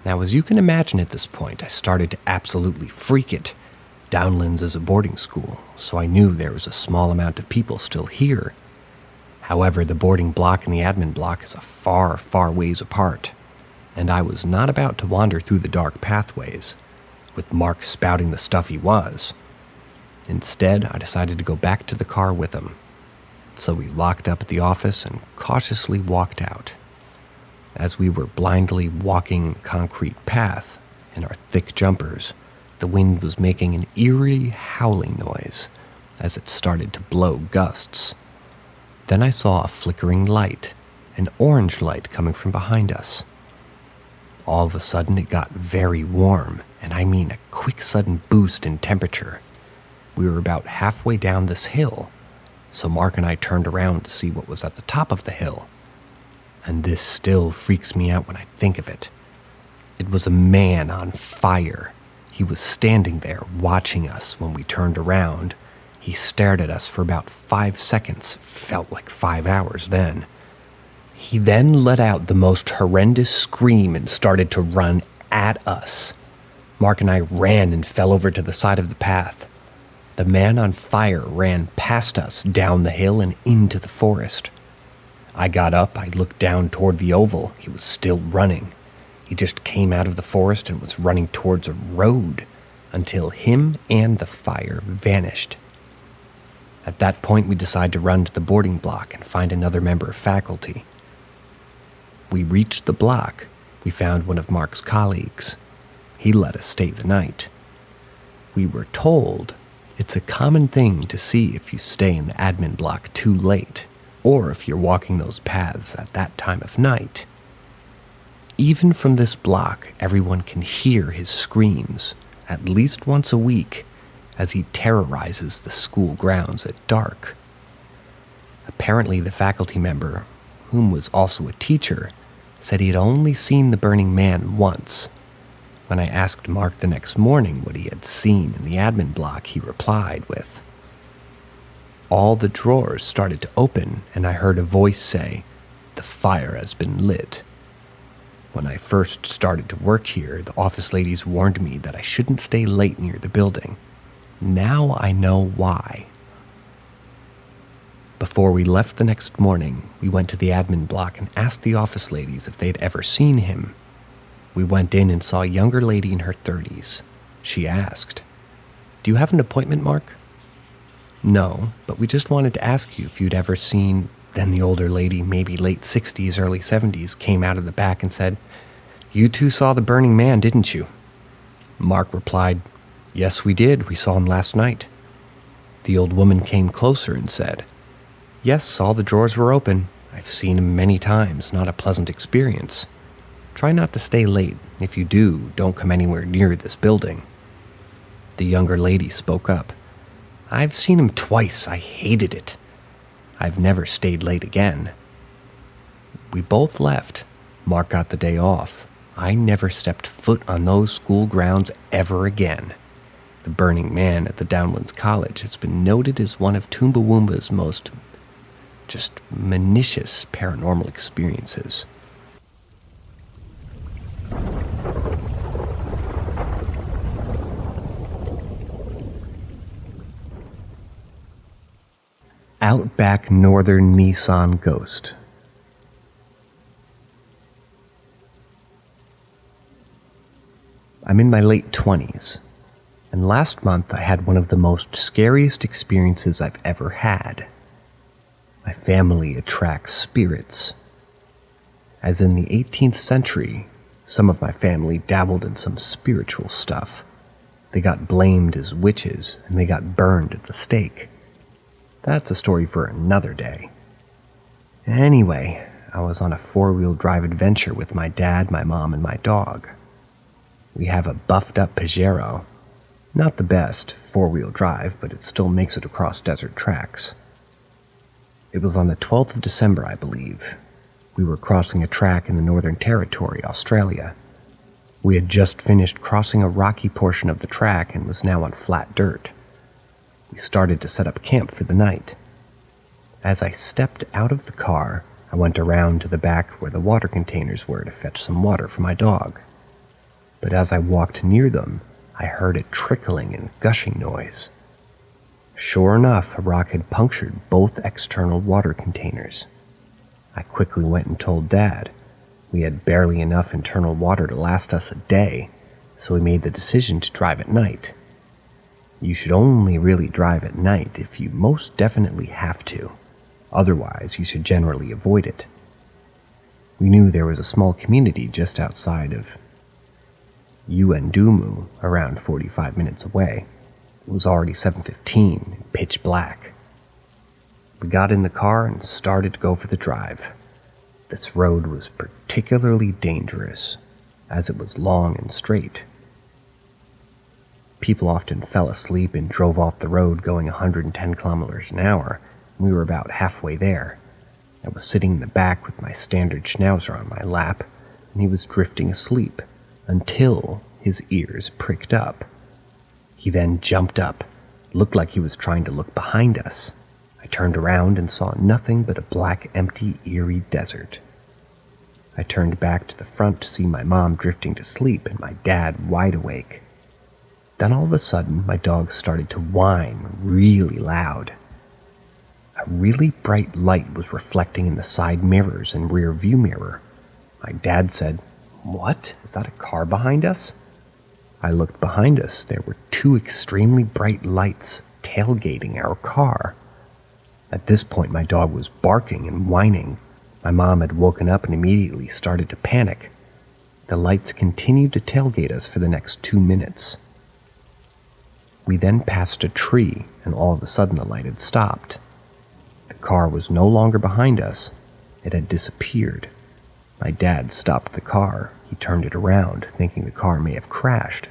Now, as you can imagine at this point, I started to absolutely freak it. Downlands is a boarding school, so I knew there was a small amount of people still here. However, the boarding block and the admin block is a far, far ways apart, and I was not about to wander through the dark pathways, with Mark spouting the stuff he was. Instead, I decided to go back to the car with him. So we locked up at the office and cautiously walked out. As we were blindly walking the concrete path in our thick jumpers, the wind was making an eerie howling noise as it started to blow gusts. Then I saw a flickering light, an orange light coming from behind us. All of a sudden it got very warm, and I mean a quick sudden boost in temperature. We were about halfway down this hill, so Mark and I turned around to see what was at the top of the hill. And this still freaks me out when I think of it. It was a man on fire. He was standing there watching us when we turned around. He stared at us for about 5 seconds, felt like 5 hours then. He then let out the most horrendous scream and started to run at us. Mark and I ran and fell over to the side of the path. The man on fire ran past us down the hill and into the forest. I got up, I looked down toward the oval. He was still running. He just came out of the forest and was running towards a road until him and the fire vanished. At that point, we decided to run to the boarding block and find another member of faculty. We reached the block. We found one of Mark's colleagues. He let us stay the night. We were told it's a common thing to see if you stay in the admin block too late, or if you're walking those paths at that time of night. Even from this block, everyone can hear his screams at least once a week as he terrorizes the school grounds at dark. Apparently, the faculty member, whom was also a teacher, said he had only seen the burning man once. When I asked Mark the next morning what he had seen in the admin block, he replied with, "All the drawers started to open and I heard a voice say, 'The fire has been lit.' When I first started to work here, the office ladies warned me that I shouldn't stay late near the building. Now I know why." Before we left the next morning, we went to the admin block and asked the office ladies if they'd ever seen him. We went in and saw a younger lady in her 30s. She asked, "Do you have an appointment, Mark?" "No, but we just wanted to ask you if you'd ever seen..." Then the older lady, maybe late 60s, early 70s, came out of the back and said, "You two saw the burning man, didn't you?" Mark replied, "Yes, we did. We saw him last night." The old woman came closer and said, "Yes, all the drawers were open. I've seen him many times. Not a pleasant experience. Try not to stay late. If you do, don't come anywhere near this building." The younger lady spoke up. "I've seen him twice. I hated it. I've never stayed late again." We both left. Mark got the day off. I never stepped foot on those school grounds ever again. The burning man at the Downlands College has been noted as one of Toombawoombaa's most just malicious paranormal experiences. Outback Northern Nissan Ghost. I'm in my late 20s, and last month I had one of the most scariest experiences I've ever had. My family attracts spirits. As in the 18th century, some of my family dabbled in some spiritual stuff. They got blamed as witches, and they got burned at the stake. That's a story for another day. Anyway, I was on a 4-wheel drive adventure with my dad, my mom, and my dog. We have a buffed-up Pajero. Not the best 4-wheel drive, but it still makes it across desert tracks. It was on the 12th of December, I believe. We were crossing a track in the Northern Territory, Australia. We had just finished crossing a rocky portion of the track and was now on flat dirt. We started to set up camp for the night. As I stepped out of the car, I went around to the back where the water containers were to fetch some water for my dog. But as I walked near them, I heard a trickling and gushing noise. Sure enough, a rock had punctured both external water containers. I quickly went and told Dad. We had barely enough internal water to last us a day, so we made the decision to drive at night. You should only really drive at night if you most definitely have to. Otherwise, you should generally avoid it. We knew there was a small community just outside of Uendumu, around 45 minutes away. It was already 7:15, pitch black. We got in the car and started to go for the drive. This road was particularly dangerous, as it was long and straight. People often fell asleep and drove off the road going 110 kilometers an hour, and we were about halfway there. I was sitting in the back with my standard schnauzer on my lap, and he was drifting asleep until his ears pricked up. He then jumped up, looked like he was trying to look behind us. I turned around and saw nothing but a black, empty, eerie desert. I turned back to the front to see my mom drifting to sleep and my dad wide awake. Then all of a sudden, my dog started to whine really loud. A really bright light was reflecting in the side mirrors and rear view mirror. My dad said, "What? Is that a car behind us?" I looked behind us. There were two extremely bright lights tailgating our car. At this point, my dog was barking and whining. My mom had woken up and immediately started to panic. The lights continued to tailgate us for the next 2 minutes. We then passed a tree, and all of a sudden the light had stopped. The car was no longer behind us. It had disappeared. My dad stopped the car. He turned it around, thinking the car may have crashed.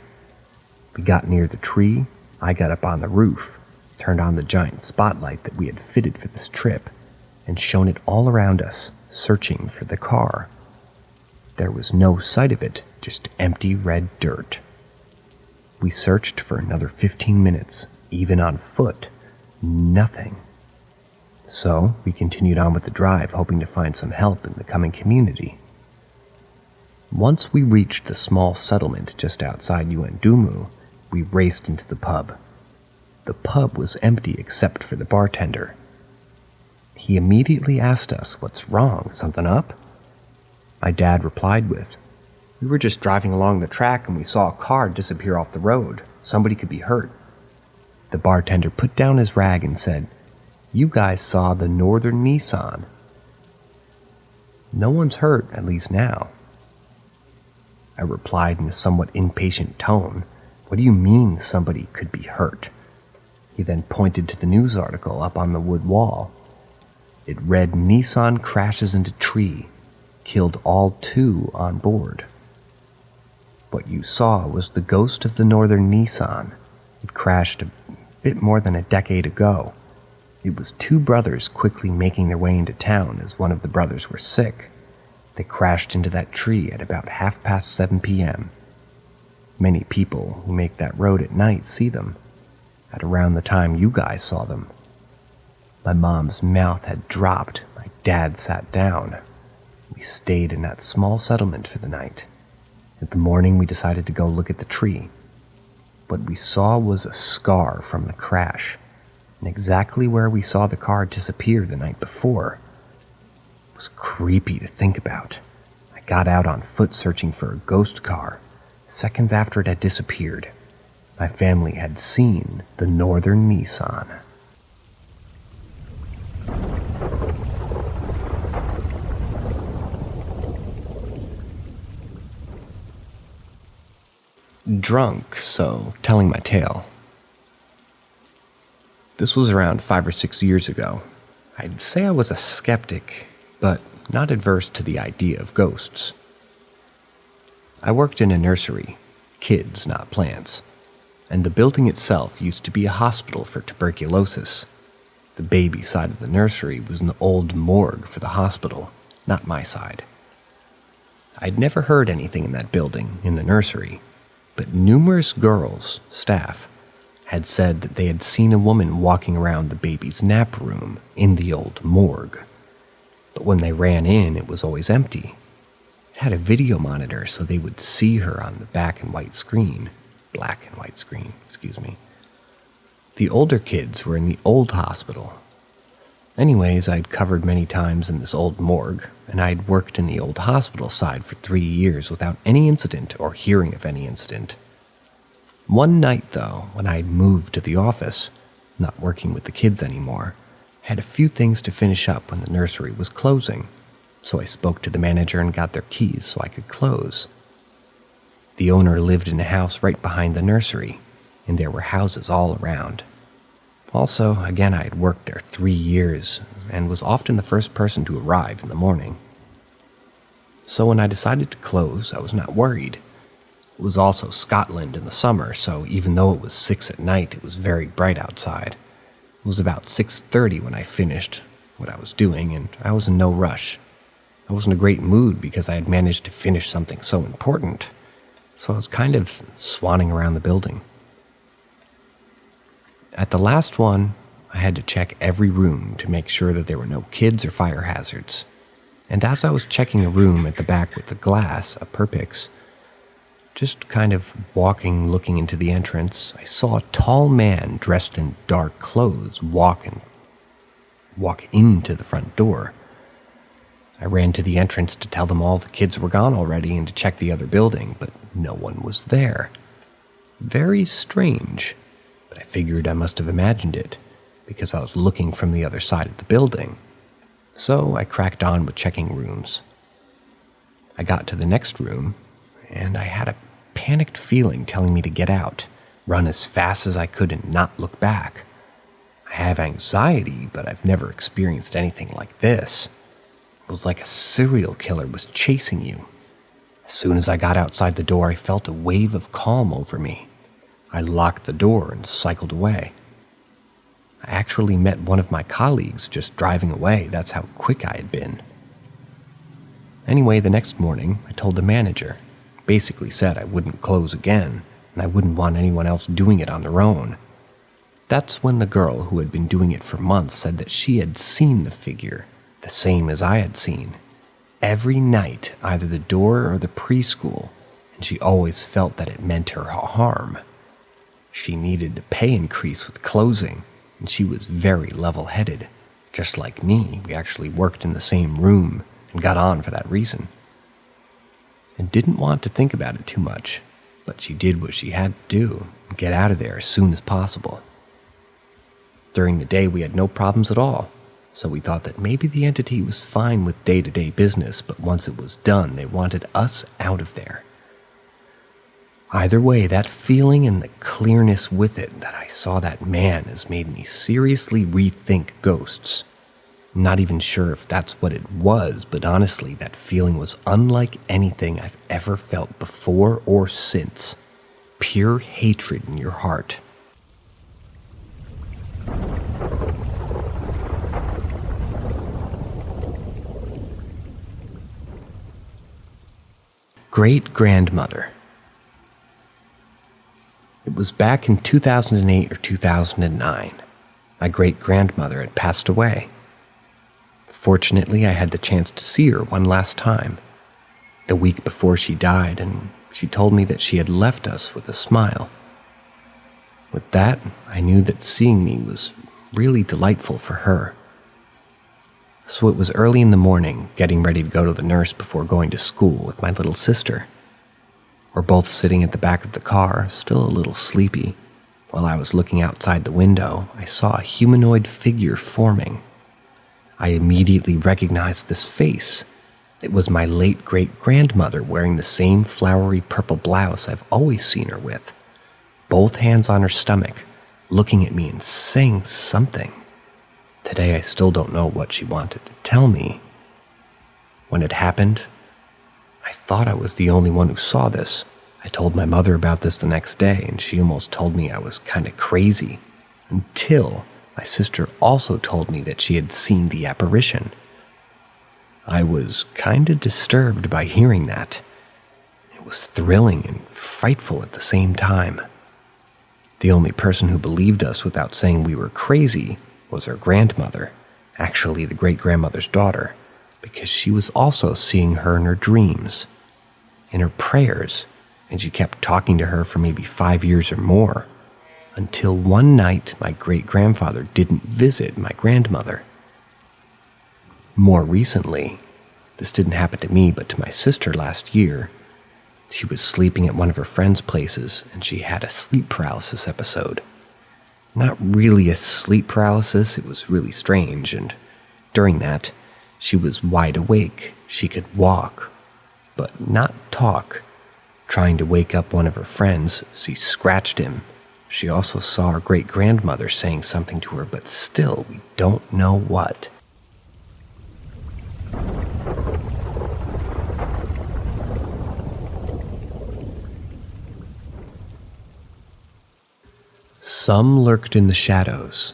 We got near the tree. I got up on the roof, turned on the giant spotlight that we had fitted for this trip, and shone it all around us, searching for the car. There was no sight of it, just empty red dirt. We searched for another 15 minutes, even on foot. Nothing. So we continued on with the drive, hoping to find some help in the coming community. Once we reached the small settlement just outside Uendumu, we raced into the pub. The pub was empty except for the bartender. He immediately asked us, "What's wrong? Something up?" My dad replied with, "We were just driving along the track and we saw a car disappear off the road. Somebody could be hurt." The bartender put down his rag and said, "You guys saw the Northern Nissan. No one's hurt, at least now." I replied in a somewhat impatient tone, "What do you mean somebody could be hurt?" He then pointed to the news article up on the wood wall. It read, "Nissan crashes into tree, killed all 2 on board." What you saw was the ghost of the Northern Nissan. It crashed a bit more than a decade ago. It was 2 brothers quickly making their way into town as one of the brothers were sick. They crashed into that tree at about 7:30 p.m. Many people who make that road at night see them, at around the time you guys saw them. My mom's mouth had dropped. My dad sat down. We stayed in that small settlement for the night. In the morning, we decided to go look at the tree. What we saw was a scar from the crash, and exactly where we saw the car disappear the night before. It was creepy to think about. I got out on foot searching for a ghost car. Seconds after it had disappeared, my family had seen the Northern Nissan. Drunk, so telling my tale. This was around 5 or 6 years ago. I'd say I was a skeptic, but not adverse to the idea of ghosts. I worked in a nursery, kids, not plants, and the building itself used to be a hospital for tuberculosis. The baby side of the nursery was an old morgue for the hospital, not my side. I'd never heard anything in that building, in the nursery, but numerous girls, staff, had said that they had seen a woman walking around the baby's nap room in the old morgue. But when they ran in, it was always empty. It had a video monitor so they would see her on the black and white screen. The older kids were in the old hospital. Anyways, I'd covered many times in this old morgue, and I'd worked in the old hospital side for 3 years without any incident or hearing of any incident. One night, though, when I'd moved to the office, not working with the kids anymore, I had a few things to finish up when the nursery was closing, so I spoke to the manager and got their keys so I could close. The owner lived in a house right behind the nursery, and there were houses all around. Also, again, I had worked there 3 years and was often the first person to arrive in the morning. So when I decided to close, I was not worried. It was also Scotland in the summer, so even though it was 6 at night, it was very bright outside. It was about 6:30 when I finished what I was doing, and I was in no rush. I was in a great mood because I had managed to finish something so important, so I was kind of swanning around the building. At the last one, I had to check every room to make sure that there were no kids or fire hazards. And as I was checking a room at the back with the glass, a Perpix, just kind of walking, looking into the entrance, I saw a tall man dressed in dark clothes walk into the front door. I ran to the entrance to tell them all the kids were gone already and to check the other building, but no one was there. Very strange. But I figured I must have imagined it, because I was looking from the other side of the building. So I cracked on with checking rooms. I got to the next room, and I had a panicked feeling telling me to get out, run as fast as I could and not look back. I have anxiety, but I've never experienced anything like this. It was like a serial killer was chasing you. As soon as I got outside the door, I felt a wave of calm over me. I locked the door and cycled away. I actually met one of my colleagues just driving away. That's how quick I had been. Anyway, the next morning, I told the manager. Basically said I wouldn't close again, and I wouldn't want anyone else doing it on their own. That's when the girl who had been doing it for months said that she had seen the figure, the same as I had seen, every night, either the door or the preschool, and she always felt that it meant her harm. She needed a pay increase with closing, and she was very level-headed. Just like me, we actually worked in the same room and got on for that reason. I didn't want to think about it too much, but she did what she had to do and get out of there as soon as possible. During the day, we had no problems at all, so we thought that maybe the entity was fine with day-to-day business, but once it was done, they wanted us out of there. Either way, that feeling and the clearness with it that I saw that man has made me seriously rethink ghosts. I'm not even sure if that's what it was, but honestly, that feeling was unlike anything I've ever felt before or since. Pure hatred in your heart. Great-grandmother. It was back in 2008 or 2009. My great-grandmother had passed away. Fortunately, I had the chance to see her one last time, the week before she died, and she told me that she had left us with a smile. With that, I knew that seeing me was really delightful for her. So it was early in the morning, getting ready to go to the nurse before going to school with my little sister. We're both sitting at the back of the car, still a little sleepy. While I was looking outside the window, I saw a humanoid figure forming. I immediately recognized this face. It was my late great-grandmother wearing the same flowery purple blouse I've always seen her with, both hands on her stomach, looking at me and saying something. Today I still don't know what she wanted to tell me. When it happened, I thought I was the only one who saw this. I told my mother about this the next day, and she almost told me I was kind of crazy, until my sister also told me that she had seen the apparition. I was kind of disturbed by hearing that. It was thrilling and frightful at the same time. The only person who believed us without saying we were crazy was her grandmother, actually the great-grandmother's daughter, because she was also seeing her in her dreams, in her prayers, and she kept talking to her for maybe 5 years or more. until one night my great-grandfather didn't visit my grandmother. More recently, this didn't happen to me but to my sister last year. She was sleeping at one of her friend's places and she had a sleep paralysis episode. Not really a sleep paralysis, it was really strange, and during that, she was wide awake. She could walk, but not talk. Trying to wake up one of her friends, she scratched him. She also saw her great-grandmother saying something to her, but still, we don't know what. Some lurked in the shadows.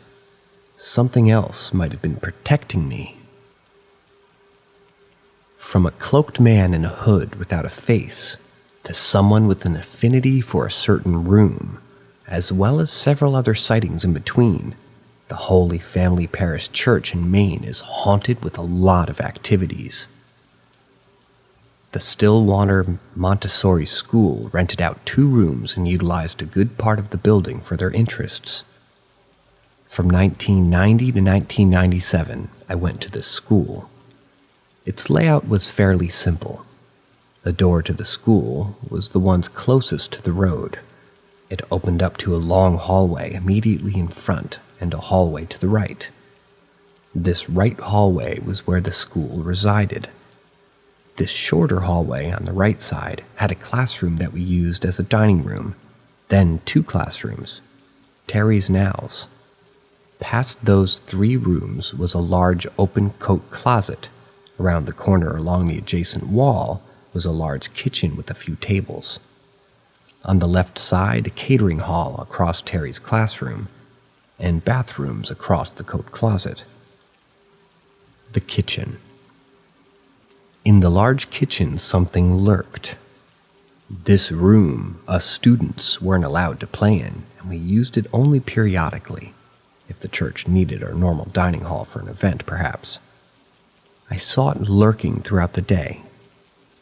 Something else might have been protecting me. From a cloaked man in a hood without a face, to someone with an affinity for a certain room, as well as several other sightings in between, the Holy Family Parish Church in Maine is haunted with a lot of activities. The Stillwater Montessori School rented out 2 rooms and utilized a good part of the building for their interests. From 1990 to 1997, I went to this school. Its layout was fairly simple. The door to the school was the ones closest to the road. It opened up to a long hallway immediately in front and a hallway to the right. This right hallway was where the school resided. This shorter hallway on the right side had a classroom that we used as a dining room, then 2 classrooms, Terry's and Al's. Past those 3 rooms was a large open coat closet. Around the corner along the adjacent wall was a large kitchen with a few tables. On the left side, a catering hall across Terry's classroom, and bathrooms across the coat closet. The kitchen. In the large kitchen, something lurked. This room, us students weren't allowed to play in, and we used it only periodically, if the church needed our normal dining hall for an event, perhaps. I saw it lurking throughout the day.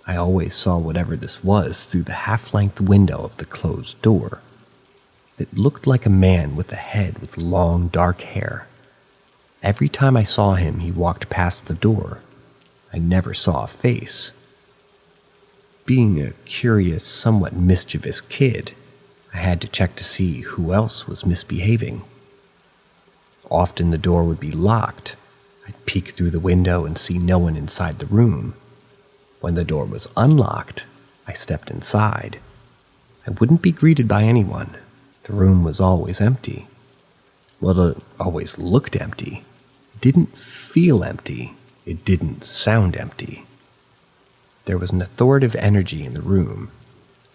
I always saw whatever this was through the half-length window of the closed door. It looked like a man with a head with long, dark hair. Every time I saw him, he walked past the door. I never saw a face. Being a curious, somewhat mischievous kid, I had to check to see who else was misbehaving. Often the door would be locked. I'd peek through the window and see no one inside the room. When the door was unlocked, I stepped inside. I wouldn't be greeted by anyone. The room was always empty. Well, it always looked empty. It didn't feel empty. It didn't sound empty. There was an authoritative energy in the room.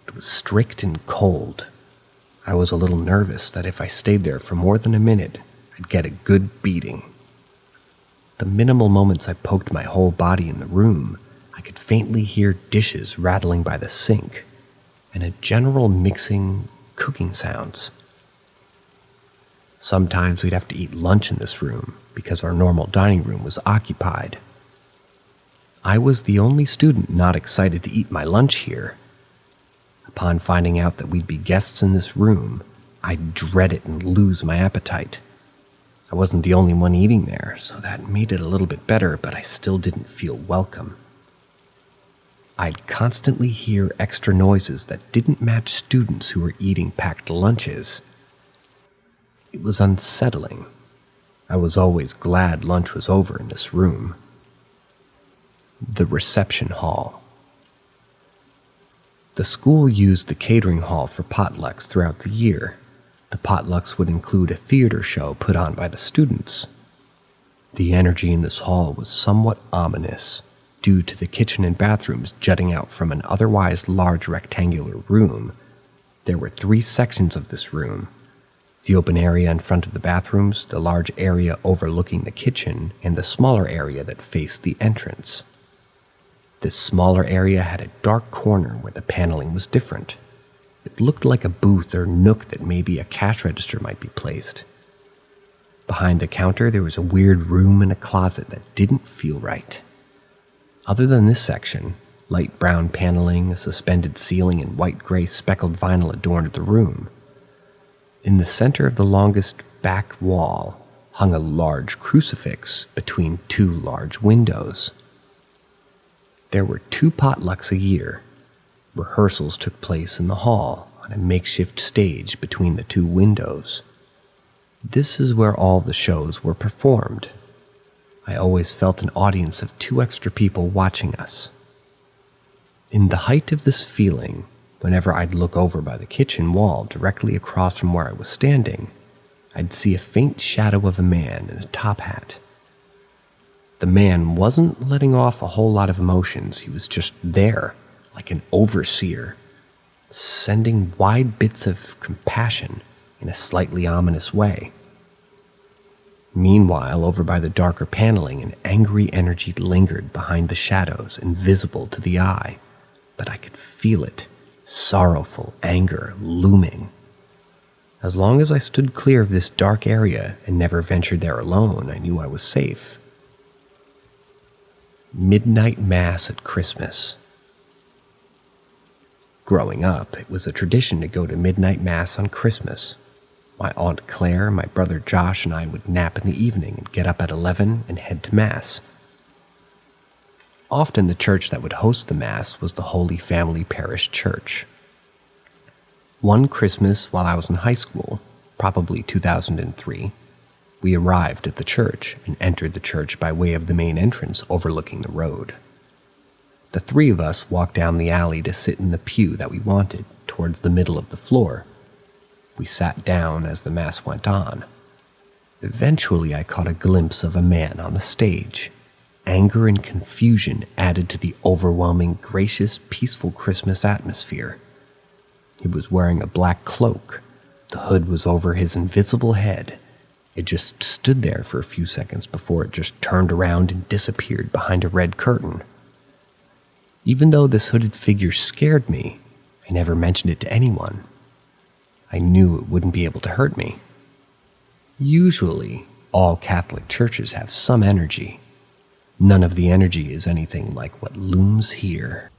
It was strict and cold. I was a little nervous that if I stayed there for more than a minute, I'd get a good beating. The minimal moments I poked my whole body in the room, I could faintly hear dishes rattling by the sink and a general mixing, cooking sounds. Sometimes we'd have to eat lunch in this room because our normal dining room was occupied. I was the only student not excited to eat my lunch here. Upon finding out that we'd be guests in this room, I'd dread it and lose my appetite. I wasn't the only one eating there, so that made it a little bit better, but I still didn't feel welcome. I'd constantly hear extra noises that didn't match students who were eating packed lunches. It was unsettling. I was always glad lunch was over in this room. The reception hall. The school used the catering hall for potlucks throughout the year. The potlucks would include a theater show put on by the students. The energy in this hall was somewhat ominous, due to the kitchen and bathrooms jutting out from an otherwise large rectangular room. There were 3 sections of this room: the open area in front of the bathrooms, the large area overlooking the kitchen, and the smaller area that faced the entrance. This smaller area had a dark corner where the paneling was different. It looked like a booth or nook that maybe a cash register might be placed. Behind the counter, there was a weird room and a closet that didn't feel right. Other than this section, light brown paneling, a suspended ceiling, and white-gray speckled vinyl adorned the room. In the center of the longest back wall hung a large crucifix between two large windows. There were 2 potlucks a year. Rehearsals took place in the hall on a makeshift stage between the 2 windows. This is where all the shows were performed. I always felt an audience of 2 extra people watching us. In the height of this feeling, whenever I'd look over by the kitchen wall directly across from where I was standing, I'd see a faint shadow of a man in a top hat. The man wasn't letting off a whole lot of emotions. He was just there, like an overseer, sending wide bits of compassion in a slightly ominous way. Meanwhile, over by the darker paneling, an angry energy lingered behind the shadows, invisible to the eye, but I could feel it, sorrowful anger looming. As long as I stood clear of this dark area and never ventured there alone, I knew I was safe. Midnight Mass at Christmas. Growing up, it was a tradition to go to midnight Mass on Christmas. My Aunt Claire, my brother Josh, and I would nap in the evening and get up at 11 and head to Mass. Often the church that would host the Mass was the Holy Family Parish Church. One Christmas while I was in high school, probably 2003, we arrived at the church and entered the church by way of the main entrance overlooking the road. The 3 of us walked down the alley to sit in the pew that we wanted, towards the middle of the floor. We sat down as the Mass went on. Eventually I caught a glimpse of a man on the stage. Anger and confusion added to the overwhelming, gracious, peaceful Christmas atmosphere. He was wearing a black cloak. The hood was over his invisible head. It just stood there for a few seconds before it just turned around and disappeared behind a red curtain. Even though this hooded figure scared me, I never mentioned it to anyone. I knew it wouldn't be able to hurt me. Usually, all Catholic churches have some energy. None of the energy is anything like what looms here.